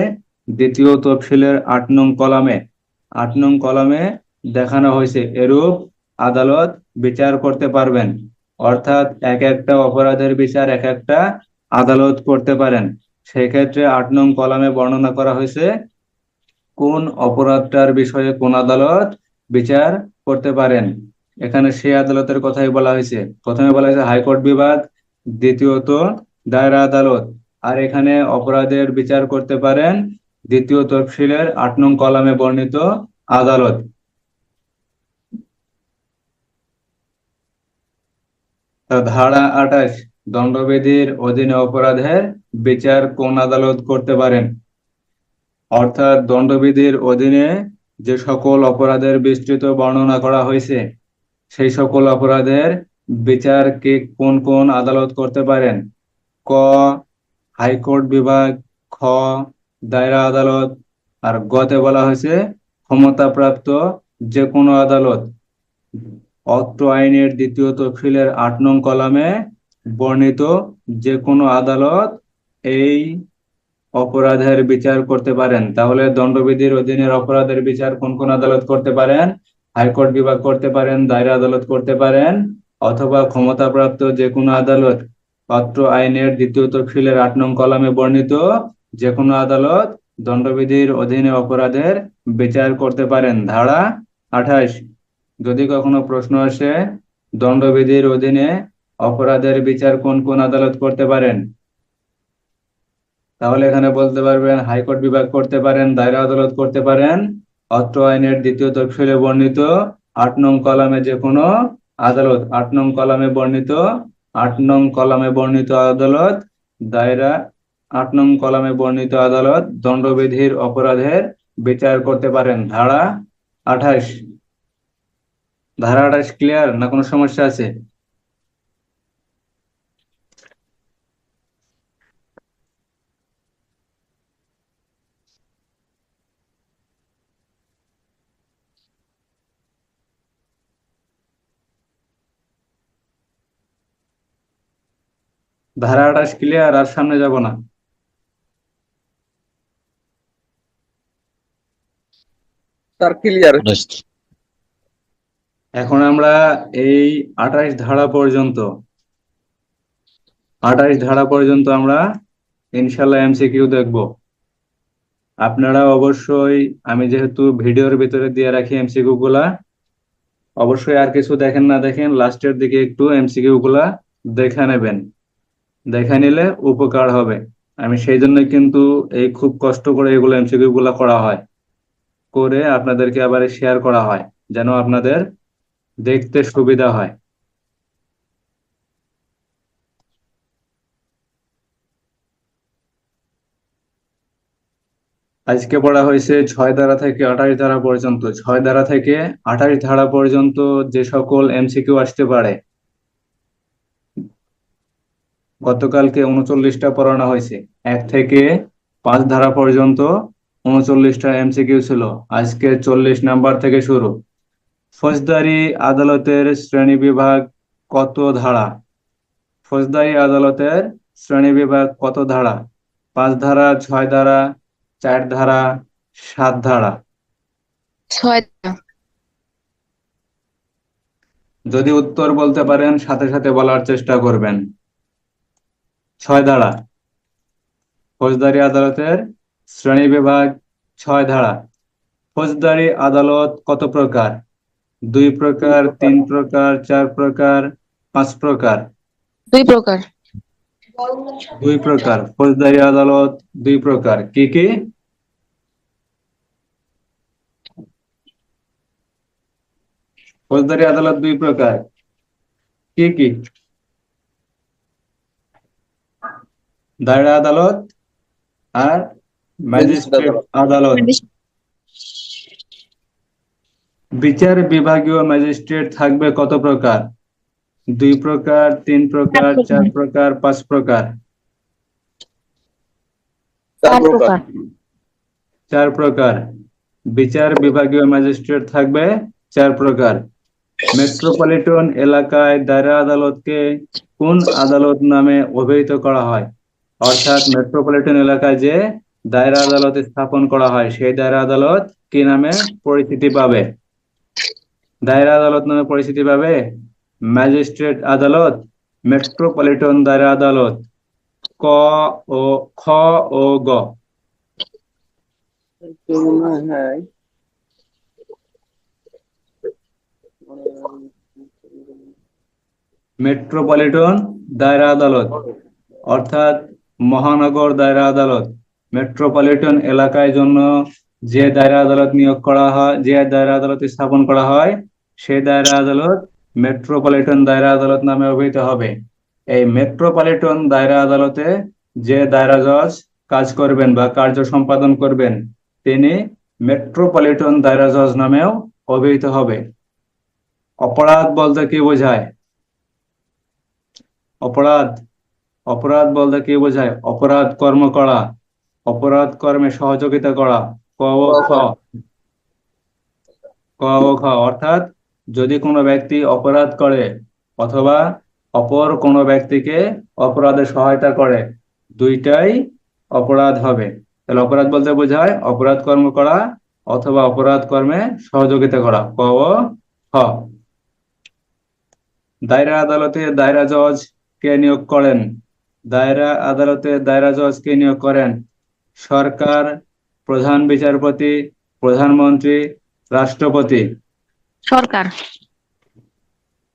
দ্বিতীয় তফসিলের 8 নং কলামে দেখানো হয়েছে এরূপ আদালত বিচার করতে পারবেন। অর্থাৎ এক একটা অপরাধের বিচার এক একটা আদালত করতে পারেন। সেই ক্ষেত্রে 8 নং কলামে বর্ণনা করা হয়েছে কোন অপরাধটার বিষয়ে কোন আদালত বিচার করতে পারেন। এখানে সেই আদালতের কথাই বলা হয়েছে। প্রথমে বলা হয়েছে হাইকোর্ট বিভাগ, দ্বিতীয়ত দায়রা আদালত। আর এখানে অপরাধের বিচার করতে পারেন দ্বিতীয় তফসিলের 8 নং কলামে বর্ণিত আদালত। তা ধারা 28, দণ্ডবিধির অধীনে অপরাধের বিচার কোন আদালত করতে পারেন? অর্থাৎ দণ্ডবিধির অধীনে যে সকল অপরাধের বিস্তৃত বর্ণনা করা হয়েছে সেই সকল অপরাধের বিচার কে কোন কোন আদালত করতে পারেন? ক হাইকোর্ট বিভাগ, খ দায়রা আদালত, আর গতে বলা হয়েছে ক্ষমতাপ্রাপ্ত যে কোনো আদালত। অত্র আইনের দ্বিতীয় তফসিলের 8 নং কলামে বর্ণিত যে কোনো আদালত এই অপরাধের বিচার করতে পারেন। তাহলে দণ্ডবিধির অধীনের অপরাধের বিচার কোন কোন আদালত করতে পারেন? হাইকোর্ট বিভাগ করতে পারেন, দায়রা আদালত করতে পারেন, অথবা ক্ষমতাপ্রাপ্ত যে কোনো আদালত। অত্র আইনের দ্বিতীয় তফসিলের 8 নং কলামে বর্ণিত যে কোনো আদালত দণ্ডবিধির অধীনে অপরাধের বিচার করতে পারেন। ধারা 28। যদি কখনো প্রশ্ন আসে দণ্ডবিধির অধীনে অপরাধের বিচার কোন কোন আদালত করতে পারেন, তাহলে এখানে বলতে পারবেন হাইকোর্ট বিভাগ করতে পারেন, দায়রা আদালত করতে পারেন, অত্র আইনের দ্বিতীয় তফসিলে বর্ণিত 8 নং কলামে যে কোনো আদালত। 8 নং কলামে বর্ণিত 8 নং কলামে বর্ণিত আদালত দায়রা 8 নং কলামে বর্ণিত আদালত দণ্ডবিধির অপরাধের বিচার করতে পারেন। ধারা 28। ধারা 28 ক্লিয়ার না কোনো সমস্যা আছে? ধারা 28 ক্লিয়ার, আর সামনে যাব না। Sir clear. এখন আমরা এই 28 ধারা পর্যন্ত 28 ধারা পর্যন্ত আমরা ইনশাল্লাহ এমসিকিউ দেখব। আপনারা অবশ্যই, আমি যেহেতু ভিডিওর ভিতরে দিয়ে রাখি এমসিকিউ গুলা, অবশ্যই আর কিছু দেখেন না দেখেন লাস্টের দিকে একটু এমসিকিউ গুলা দেখে নেবেন। দেখে নিলে উপকার হবে। আমি সেই জন্য কিন্তু এই খুব কষ্ট করে এগুলো এমসিকিউ গুলা করা হয়, করে আপনাদেরকে আবার শেয়ার করা হয় যেন আপনাদের দেখতে সুবিধা হয়। আজকে পড়া হয়েছে 6 ধারা থেকে 28 ধারা পর্যন্ত। 6 ধারা থেকে 28 ধারা পর্যন্ত যে সকল এমসিকিউ আসতে পারে, গতকালকে 39টা পড়ানো হয়েছে। 1 থেকে 5 ধারা পর্যন্ত 39টা এমসিকিউ ছিল। আজকে 40 নাম্বার থেকে শুরু। ফৌজদারি আদালতের শ্রেণী বিভাগ কত ধারা? ফৌজদারি আদালতের শ্রেণী বিভাগ কত ধারা? 5 ধারা, 6 ধারা, 4 ধারা, 7 ধারা? 6 যদি উত্তর বলতে পারেন সাথে সাথে বলার চেষ্টা করবেন। 6 ধারা। ফৌজদারি আদালতের শ্রেণী বিভাগ 6 ধারা। ফৌজদারি আদালত কত প্রকার? 2 প্রকার, 3 প্রকার, 4 প্রকার, 5 প্রকার? 2 প্রকার। 2 প্রকার। ফৌজদারি আদালত 2 প্রকার। কি কি? ফৌজদারি আদালত 2 প্রকার। কি কি? দায়রা আদালত আর ম্যাজিস্ট্রেট আদালত। বিচার বিভাগীয় ম্যাজিস্ট্রেট থাকবে কত প্রকার? 2 প্রকার, 3 প্রকার, 4 প্রকার, 5 প্রকার? 4 প্রকার। 4 প্রকার। বিচার বিভাগীয় ম্যাজিস্ট্রেট থাকবে 4 প্রকার। মেট্রোপলিটন এলাকায় দায়রা আদালতকে কোন আদালত নামে অভিহিত করা হয়? অর্থাৎ মেট্রোপলিটন এলাকায় যে দায়রা আদালত স্থাপন করা হয় সেই দায়রা আদালত কি নামে পরিচিতি পাবে? দায়রা আদালত নামে পরিচিতি পাবে ম্যাজিস্ট্রেট আদালত, মেট্রোপলিটন দায়রা আদালত। ক ও খ ও গ। মনে হয় মেট্রোপলিটন দায়রা আদালত অর্থাৎ মহানগর দায়রা আদালত। মেট্রোপলিটন এলাকায় জন্য যে দায়রা আদালত নিয়োগ করা হয়, যে দায়রা আদালত স্থাপন করা হয়, সেই দায়রা আদালত মেট্রোপলিটন দায়রা আদালত নামে অভিহিত হবে। এই মেট্রোপলিটন দায়রা আদালতে যে দায়রা জজ কাজ করবেন বা কার্য সম্পাদন করবেন, তিনি মেট্রোপলিটন দায়রা জজ নামেও অভিহিত হবে। অপরাধ বলতে কি বোঝায়? অপরাধ অপরাধ বলতে কি বোঝায়? অপরাধ কর্ম করা, অপরাধ কর্মে সহযোগিতা করা। ক ও খ। ক ও খ অর্থাৎ যদি কোনো ব্যক্তি অপরাধ করে অথবা অপর কোনো ব্যক্তিকে অপরাধে সহায়তা করে, দুইটাই অপরাধ হবে। তাহলে অপরাধ বলতে বোঝায় অপরাধ কর্ম করা অথবা অপরাধ কর্মে সহযোগিতা করা। ক ও খ। দায়রা আদালতে দায়রা জজ কে নিয়োগ করেন? দায়রা আদালতে দায়রা জজ কে নিয়োগ করেন? সরকার, প্রধান বিচারপতি, প্রধানমন্ত্রী, রাষ্ট্রপতি। সরকার।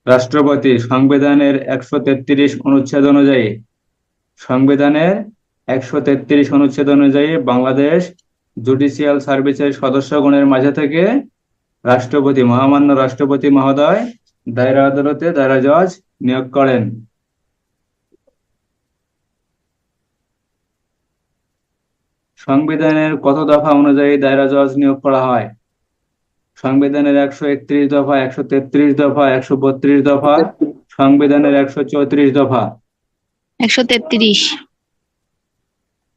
রাষ্ট্রপতি সংবিধানের 133 অনুচ্ছেদ অনুযায়ী, সংবিধানের 133 অনুচ্ছেদ অনুযায়ী বাংলাদেশ জুডিশিয়াল সার্ভিসের সদস্যগণের মাঝে থেকে রাষ্ট্রপতি, মহামান্য রাষ্ট্রপতি মহোদয় দায়রা আদালতে দায়রা জজ নিয়োগ করেন। সংবিধানের কত দফা অনুযায়ী দায়রা জজ নিয়োগ করা হয়? সংবিধানের 131 দফা, 133 দফা, 132 দফা, সংবিধানের 134 দফা। 133।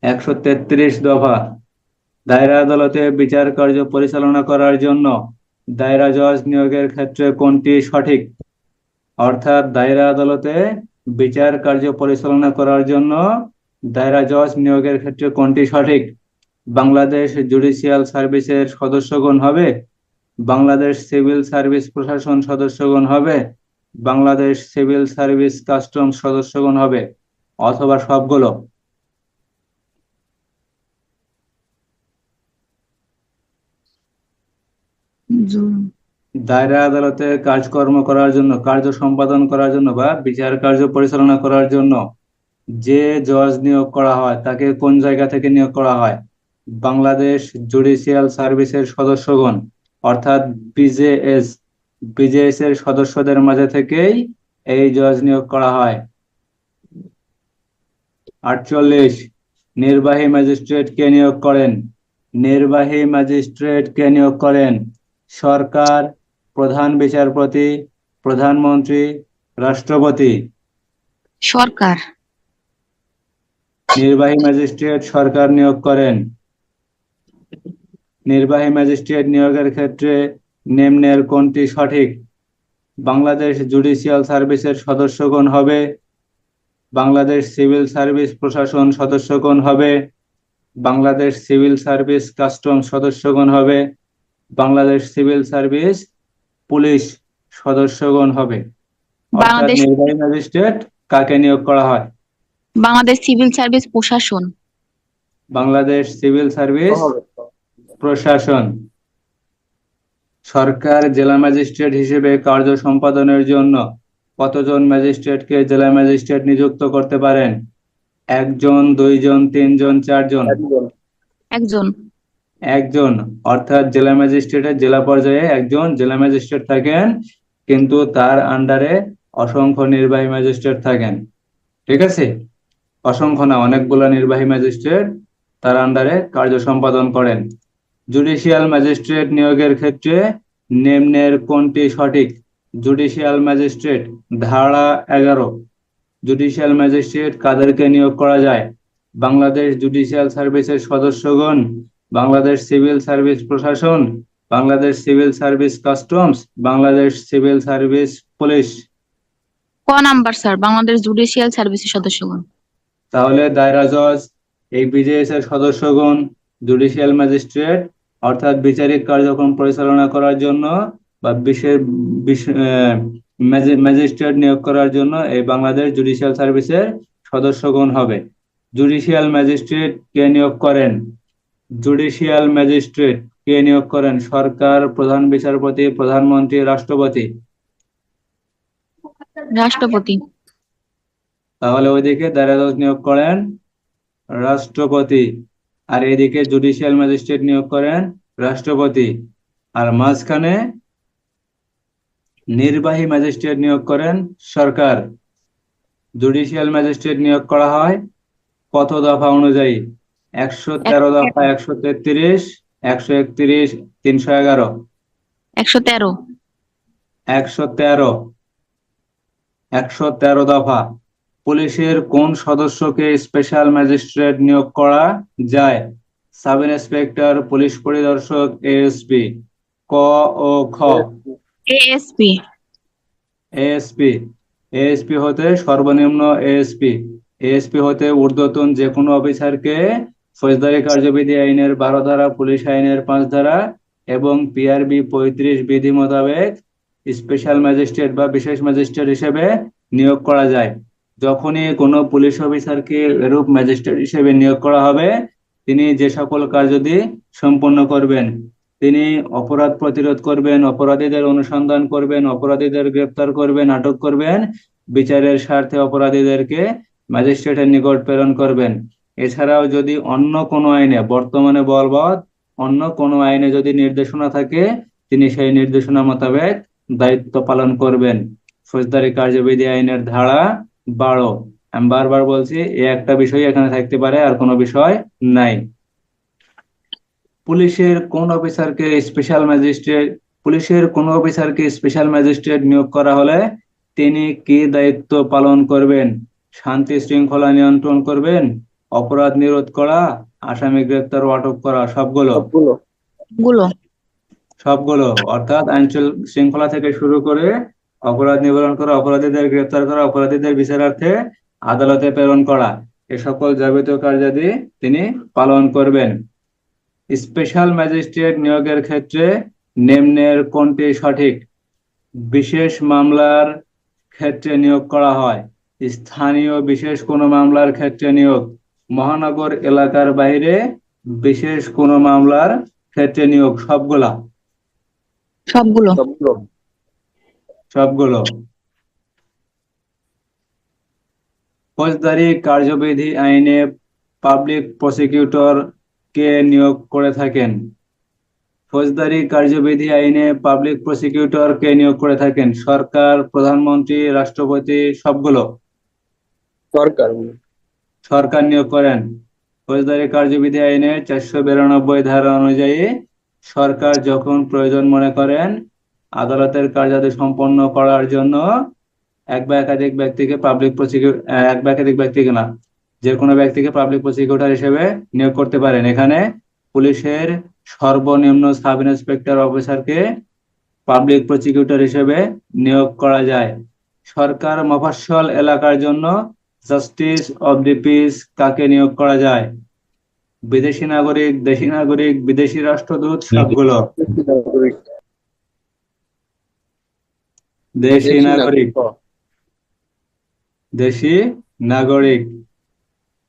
133 দফা। দায়রা আদালতে বিচার কার্য পরিচালনা করার জন্য দায়রা জজ নিয়োগের ক্ষেত্রে কোনটি সঠিক? অর্থাৎ দায়রা আদালতে বিচার কার্য পরিচালনা করার জন্য দায়রা জজ নিয়োগের ক্ষেত্রে কোনটি সঠিক? বাংলাদেশ জুডিশিয়াল সার্ভিসের সদস্যগণ হবে, বাংলাদেশ সিভিল সার্ভিস প্রশাসন সদস্যগণ হবে, বাংলাদেশ সিভিল সার্ভিস কাস্টম সদস্যগণ হবে, অথবা সবগুলো। দায়রা আদালতে কাজকর্ম করার জন্য, কার্য সম্পাদন করার জন্য বা বিচার কার্য পরিচালনা করার জন্য যে জজ নিয়োগ করা হয় তাকে কোন জায়গা থেকে নিয়োগ করা হয়? বাংলাদেশ জুডিশিয়াল সার্ভিসের সদস্যগণ অর্থাৎ বিজেএস, বিজেএস এর সদস্যদের মাঝে থেকেই এই জজ নিয়োগ করা হয়। 48 নির্বাহী ম্যাজিস্ট্রেট কে নিয়োগ করেন? নির্বাহী ম্যাজিস্ট্রেট কে নিয়োগ করেন? সরকার, প্রধান বিচারপতি, প্রধানমন্ত্রী, রাষ্ট্রপতি। সরকার। নির্বাহী ম্যাজিস্ট্রেট সরকার নিয়োগ করেন। নির্বাহী ম্যাজিস্ট্রেট নিয়োগের ক্ষেত্রে নিম্নের কোনটি সঠিক? বাংলাদেশ জুডিশিয়াল সার্ভিসের সদস্যগণ হবে, বাংলাদেশ সিভিল সার্ভিস প্রশাসন সদস্যগণ হবে, বাংলাদেশ সিভিল সার্ভিস কাস্টম সদস্যগণ হবে, বাংলাদেশ সিভিল সার্ভিস পুলিশ সদস্যগণ হবে। অর্থাৎ বাংলাদেশ নির্বাহী ম্যাজিস্ট্রেট কাকে নিয়োগ করা হয়? বাংলাদেশ সিভিল সার্ভিস প্রশাসন। বাংলাদেশ সিভিল সার্ভিস প্রশাসন। সরকার জেলা ম্যাজিস্ট্রেট হিসেবে কার্য সম্পাদনের জন্য কতজন ম্যাজিস্ট্রেটকে জেলা ম্যাজিস্ট্রেট নিযুক্ত করতে পারেন? 1 জন, 2 জন, 3 জন, 4 জন? একজন। একজন। অর্থাৎ জেলা ম্যাজিস্ট্রেটের জেলা পর্যায়ে একজন জেলা ম্যাজিস্ট্রেট থাকেন, কিন্তু তার আন্ডারে অসংখ্য নির্বাহী ম্যাজিস্ট্রেট থাকেন। ঠিক আছে? অসংখ্য না, অনেকগুলো নির্বাহী ম্যাজিস্ট্রেট তার আন্ডারে কার্য সম্পাদন করেন। জুডিশিয়াল ম্যাজিস্ট্রেট নিয়োগের ক্ষেত্রে নিম্নের কোনটি সঠিক? জুডিশিয়াল ম্যাজিস্ট্রেট ধারা 11। জুডিশিয়াল ম্যাজিস্ট্রেট কাদেরকে নিয়োগ করা যায়? বাংলাদেশ জুডিশিয়াল সার্ভিসের সদস্যগণ, বাংলাদেশ সিভিল সার্ভিস প্রশাসন, Bangladesh civil service customs, Bangladesh civil service police. ক নাম্বার স্যার, বাংলাদেশ জুডিশিয়াল সার্ভিসের সদস্যগণ। তাহলে দায়রা জজ এই বিজেএস এর সদস্যগণ, জুডিশিয়াল ম্যাজিস্ট্রেট অর্থাৎ বিচারিক কার্যক্রম পরিচালনা করার জন্য বা ম্যাজিস্ট্রেট নিয়োগ করার জন্য এই বাংলাদেশ জুডিশিয়াল সার্ভিসের সদস্যগণ হবে। জুডিশিয়াল ম্যাজিস্ট্রেট কে নিয়োগ করেন? জুডিশিয়াল ম্যাজিস্ট্রেট কে নিয়োগ করেন? সরকার, প্রধান বিচারপতি, প্রধানমন্ত্রী, রাষ্ট্রপতি। রাষ্ট্রপতি। তাহলে ওইদিকে দায়রা জজ নিয়োগ করেন রাষ্ট্রপতি, আর এদিকে জুডিশিয়াল ম্যাজিস্ট্রেট নিয়োগ করেন রাষ্ট্রপতি, আর মাঝখানে নির্বাহী ম্যাজিস্ট্রেট নিয়োগ করেন সরকার। জুডিশিয়াল ম্যাজিস্ট্রেট নিয়োগ করা হয় কত দফা অনুযায়ী? 113 দফা, 133, 131, 311। 113। 113, 113 দফা। পুলিশের কোন সদস্যকে স্পেশাল ম্যাজিস্ট্রেট নিয়োগ করা যায়? সাব ইন্সপেক্টর, পুলিশ পরিদর্শক, এএসপি। ক ও খ। এএসপি। এএসপি। এএসপি হতে সর্বনিম্ন এএসপি। এএসপি হতে ঊর্ধ্বতন যে কোনো অফিসারকে ফৌজদারি কার্যবিধি আইনের 12 ধারা, পুলিশ আইনের 5 ধারা এবং পিআরবি 35 বিধি মোতাবেক স্পেশাল ম্যাজিস্ট্রেট বা বিশেষ ম্যাজিস্ট্রেট হিসেবে নিয়োগ করা যায়। যখনই কোনো পুলিশ অফিসারকে এরূপ ম্যাজিস্ট্রেট হিসেবে নিয়োগ করা হবে, তিনি যে সকল কার্যাদি সম্পন্ন করবেন, তিনি অপরাধ প্রতিরোধ করবেন, অপরাধীদের অনুসন্ধান করবেন, অপরাধীদের গ্রেপ্তার করবেন, আটক করবেন, বিচারের স্বার্থে অপরাধীদেরকে ম্যাজিস্ট্রেটের নিকট প্রেরণ করবেন। এছাড়াও যদি অন্য কোনো আইনে, বর্তমানে বলবৎ অন্য কোনো আইনে যদি নির্দেশনা থাকে, তিনি সেই নির্দেশনা মোতাবেক দায়িত্ব পালন করবেন। ফৌজদারি কার্যবিধি আইনের ধারা 12। আমি বারবার বলছি, এই একটা বিষয় এখানে থাকতে পারে, আর কোনো বিষয় নাই। পুলিশের কোন অফিসারকে স্পেশাল ম্যাজিস্ট্রেট নিয়োগ করা হলে তিনি কি দায়িত্ব পালন করবেন? শান্তি শৃঙ্খলা নিয়ন্ত্রণ করবেন, অপরাধ নিরোধ করা, আসামি গ্রেপ্তার ও আটক করা, সবগুলো। সবগুলো অর্থাৎ আইন শৃঙ্খলা থেকে শুরু করে অপরাধ নিবারণ করা, অপরাধীদের গ্রেপ্তার করা, অপরাধীদের বিচারার্থে আদালতে প্রেরণ করা, এ সকল যাবতীয় কার্যাদি তিনি পালন করবেন। স্পেশাল ম্যাজিস্ট্রেট নিয়োগের ক্ষেত্রে নিম্নের কোনটি সঠিক? বিশেষ মামলার ক্ষেত্রে নিয়োগ করা হয়, স্থানীয় বিশেষ কোনো মামলার ক্ষেত্রে নিয়োগ, মহানগর এলাকার বাইরে বিশেষ কোনো মামলার ক্ষেত্রে নিয়োগ, সবগুলো। ফৌজদারি কার্যবিধি আইনে পাবলিক প্রসিকিউটর কে নিয়োগ করে থাকেন? ফৌজদারি কার্যবিধি আইনে পাবলিক প্রসিকিউটর কে নিয়োগ করে থাকেন? সরকার, প্রধানমন্ত্রী, রাষ্ট্রপতি, সবগুলো। সরকার নিয়োগ করেন। ফৌজদারি কার্যবিধি আইনে 492 ধারা অনুযায়ী সরকার যখন প্রয়োজন মনে করেন আদালতের কার্যাদি সম্পন্ন করার জন্য এক বা একাধিক ব্যক্তিকে যে কোনো ব্যক্তিকে পাবলিক প্রসিকিউটর হিসেবে নিয়োগ করতে পারেন। এখানে পুলিশের সর্বনিম্ন সাব ইন্সপেক্টর অফিসারকে পাবলিক প্রসিকিউটর হিসেবে নিয়োগ করা যায়। সরকার মফস্বল এলাকার জন্য জাস্টিস অব দি পিস কাকে নিয়োগ করা যায়? বিদেশি নাগরিক, দেশি নাগরিক, বিদেশি রাষ্ট্রদূত, সবগুলো। দেশি নাগরিক। দেশি নাগরিক।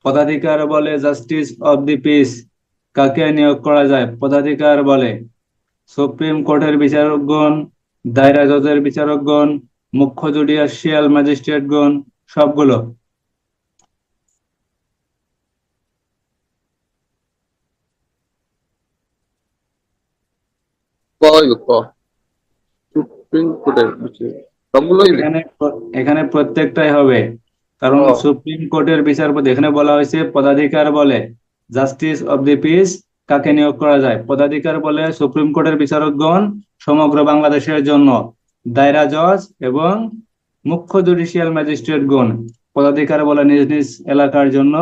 পদাধিকার বলে জাস্টিস অব দি পিস কাকে নিয়োগ করা যায়? পদাধিকার বলে সুপ্রিম কোর্টের বিচারকগণ, দায়রা জজের বিচারকগণ, মুখ্য জুডিশিয়াল ম্যাজিস্ট্রেটগণ, সবগুলো। এখানে প্রত্যেকটাই হবে, কারণ সুপ্রিম কোর্টের বিচারপতি, এখানে বলা হয়েছে পদাধিকার বলে জাস্টিস অব দি পিস কাকে নিয়োগ করা যায়? পদাধিকার বলে সুপ্রিম কোর্টের বিচারকগণ সমগ্র বাংলাদেশের জন্য, দায়রা জজ এবং মুখ্য জুডিশিয়াল ম্যাজিস্ট্রেটগণ পদাধিকার বলে নিজ নিজ এলাকার জন্য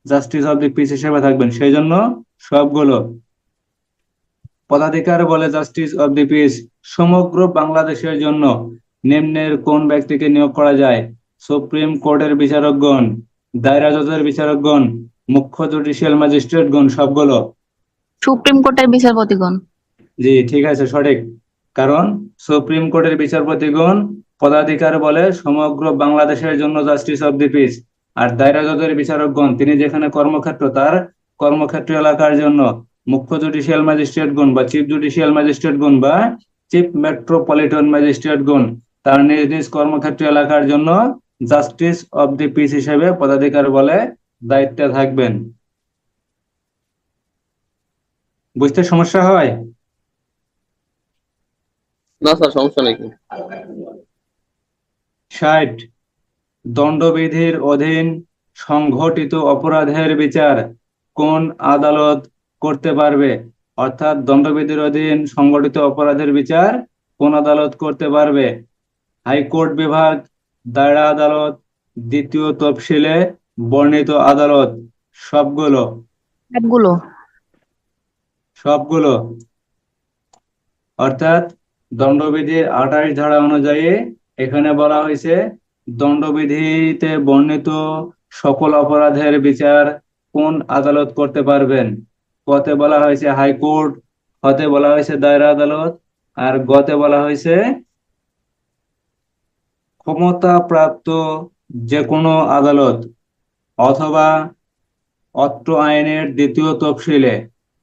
জাস্টিস অব দি পিস হিসেবে থাকবেন, সেই জন্য সবগুলো। পদাধিকার বলে জাস্টিস অব দি পিস সমগ্র বাংলাদেশের জন্য নিম্নের কোন ব্যক্তিকে নিয়োগ করা যায়? সুপ্রিম কোর্টের বিচারকগণ, দায়রা জজের বিচারকগণ, মুখ্য জুডিশিয়াল ম্যাজিস্ট্রেটগণ, সবগুলো। সুপ্রিম কোর্টের বিচারপতিগণ। জি, ঠিক আছে, সঠিক। কারণ সুপ্রিম কোর্টের বিচারপতিগণ পদাধিকার বলে সমগ্র বাংলাদেশের জন্য জাস্টিস অব দি পিস, আর দায়রা জজের বিচারকগণ তিনি যেখানে কর্মক্ষেত্র, তার কর্মক্ষেত্র এলাকার জন্য মুখ্য জুডিশিয়াল ম্যাজিস্ট্রেটগণ বা চিফ জুডিশিয়াল ম্যাজিস্ট্রেটগণ বা চিফ মেট্রোপলিটন ম্যাজিস্ট্রেটগণ তার নিজ নিজ কর্মক্ষেত্র এলাকার জন্য জাস্টিস অব দি পিস হিসেবে পদাধিকার বলে দায়িত্বে থাকবেন। বুঝতে সমস্যা হয়? না স্যার, সমস্যা নেই। 60, দণ্ডবিধির অধীন সংঘটিত অপরাধের বিচার কোন আদালত করতে পারবে? অর্থাৎ দণ্ডবিধির অধীন সংঘটিত অপরাধের বিচার কোন আদালত করতে পারবে? হাইকোর্ট বিভাগ, দায়রা আদালত, দ্বিতীয় তফসিলে বর্ণিত আদালত, সবগুলো? সবগুলো। সবগুলো অর্থাৎ দণ্ডবিধির 28 ধারা অনুযায়ী এখানে বলা হয়েছে দণ্ডবিধিতে বর্ণিত সকল অপরাধের বিচার কোন আদালত করতে পারবেন? কতে বলা হয়েছে হাইকোর্ট, হতে বলা হয়েছে দায়রা আদালত, আর গতে বলা হয়েছে ক্ষমতাপ্রাপ্ত যে কোনো আদালত অথবা অত্র আইনের দ্বিতীয় তফসিলে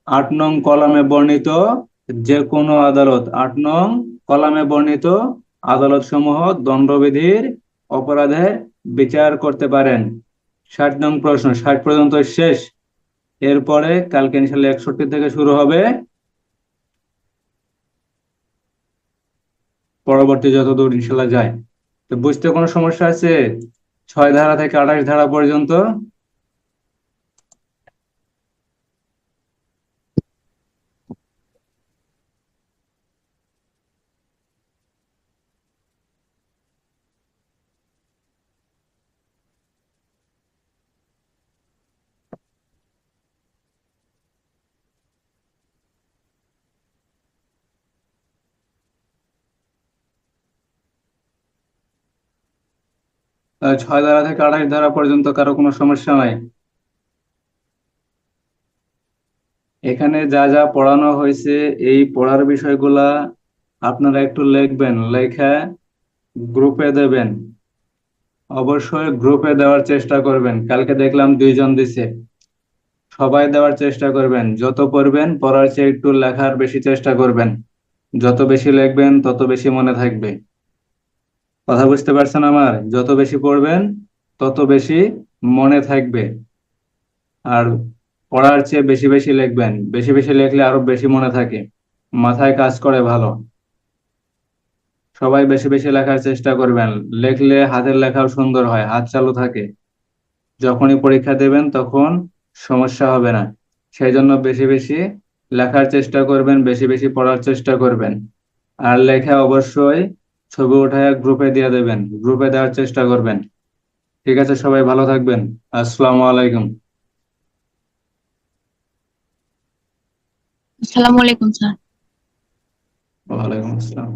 8 নং কলামে বর্ণিত যে কোনো আদালত। 8 নং কলামে বর্ণিত আদালত সমূহ দণ্ডবিধির অপরাধের বিচার করতে পারেন। 60 নং প্রশ্ন 60 পর্যন্ত শেষ। এরপরে কালকে ইনশাল্লাহ 61 থেকে শুরু হবে, পরবর্তী যতদূর ইনশাল্লাহ যায়। তো বুঝতে কোনো সমস্যা আছে? 6 ধারা থেকে 28 ধারা পর্যন্ত? 6 ধারা থেকে 28 ধারা পর্যন্ত কারো কোনো সমস্যা নাই? এখানে যা যা পড়ানো হয়েছে এই পড়ার বিষয়গুলা আপনারা একটু লিখবেন, লেখা গ্রুপে দেবেন। অবশ্যই গ্রুপে দেওয়ার চেষ্টা করবেন। কালকে দেখলাম 2 জন দিছে, সবাই দেওয়ার চেষ্টা করবেন। যত পড়বেন পড়ার চেয়ে একটু লেখার বেশি চেষ্টা করবেন। যত বেশি লিখবেন তত বেশি মনে থাকবে। কথা বুঝতে পারছেন আমার? যত বেশি পড়বেন তত বেশি মনে থাকবে। আর পড়ার চেয়ে বেশি বেশি লিখবেন, বেশি বেশি লিখলে আরো বেশি মনে থাকে, মাথায় কাজ করে ভালো। সবাই বেশি বেশি লেখার চেষ্টা করবেন, লিখলে হাতের লেখাও সুন্দর হয়, হাত চালু থাকে। যখনই পরীক্ষা দেবেন তখন সমস্যা হবে না। সেই জন্য বেশি বেশি লেখার চেষ্টা করবেন, বেশি বেশি পড়ার চেষ্টা করবেন। আর লেখা অবশ্যই ছবি উঠায় গ্রুপে দিয়ে দেবেন, গ্রুপে দেওয়ার চেষ্টা করবেন। ঠিক আছে, সবাই ভালো থাকবেন। আসসালামু আলাইকুম। আসসালামু আলাইকুম স্যার। ওয়ালাইকুম আসসালাম।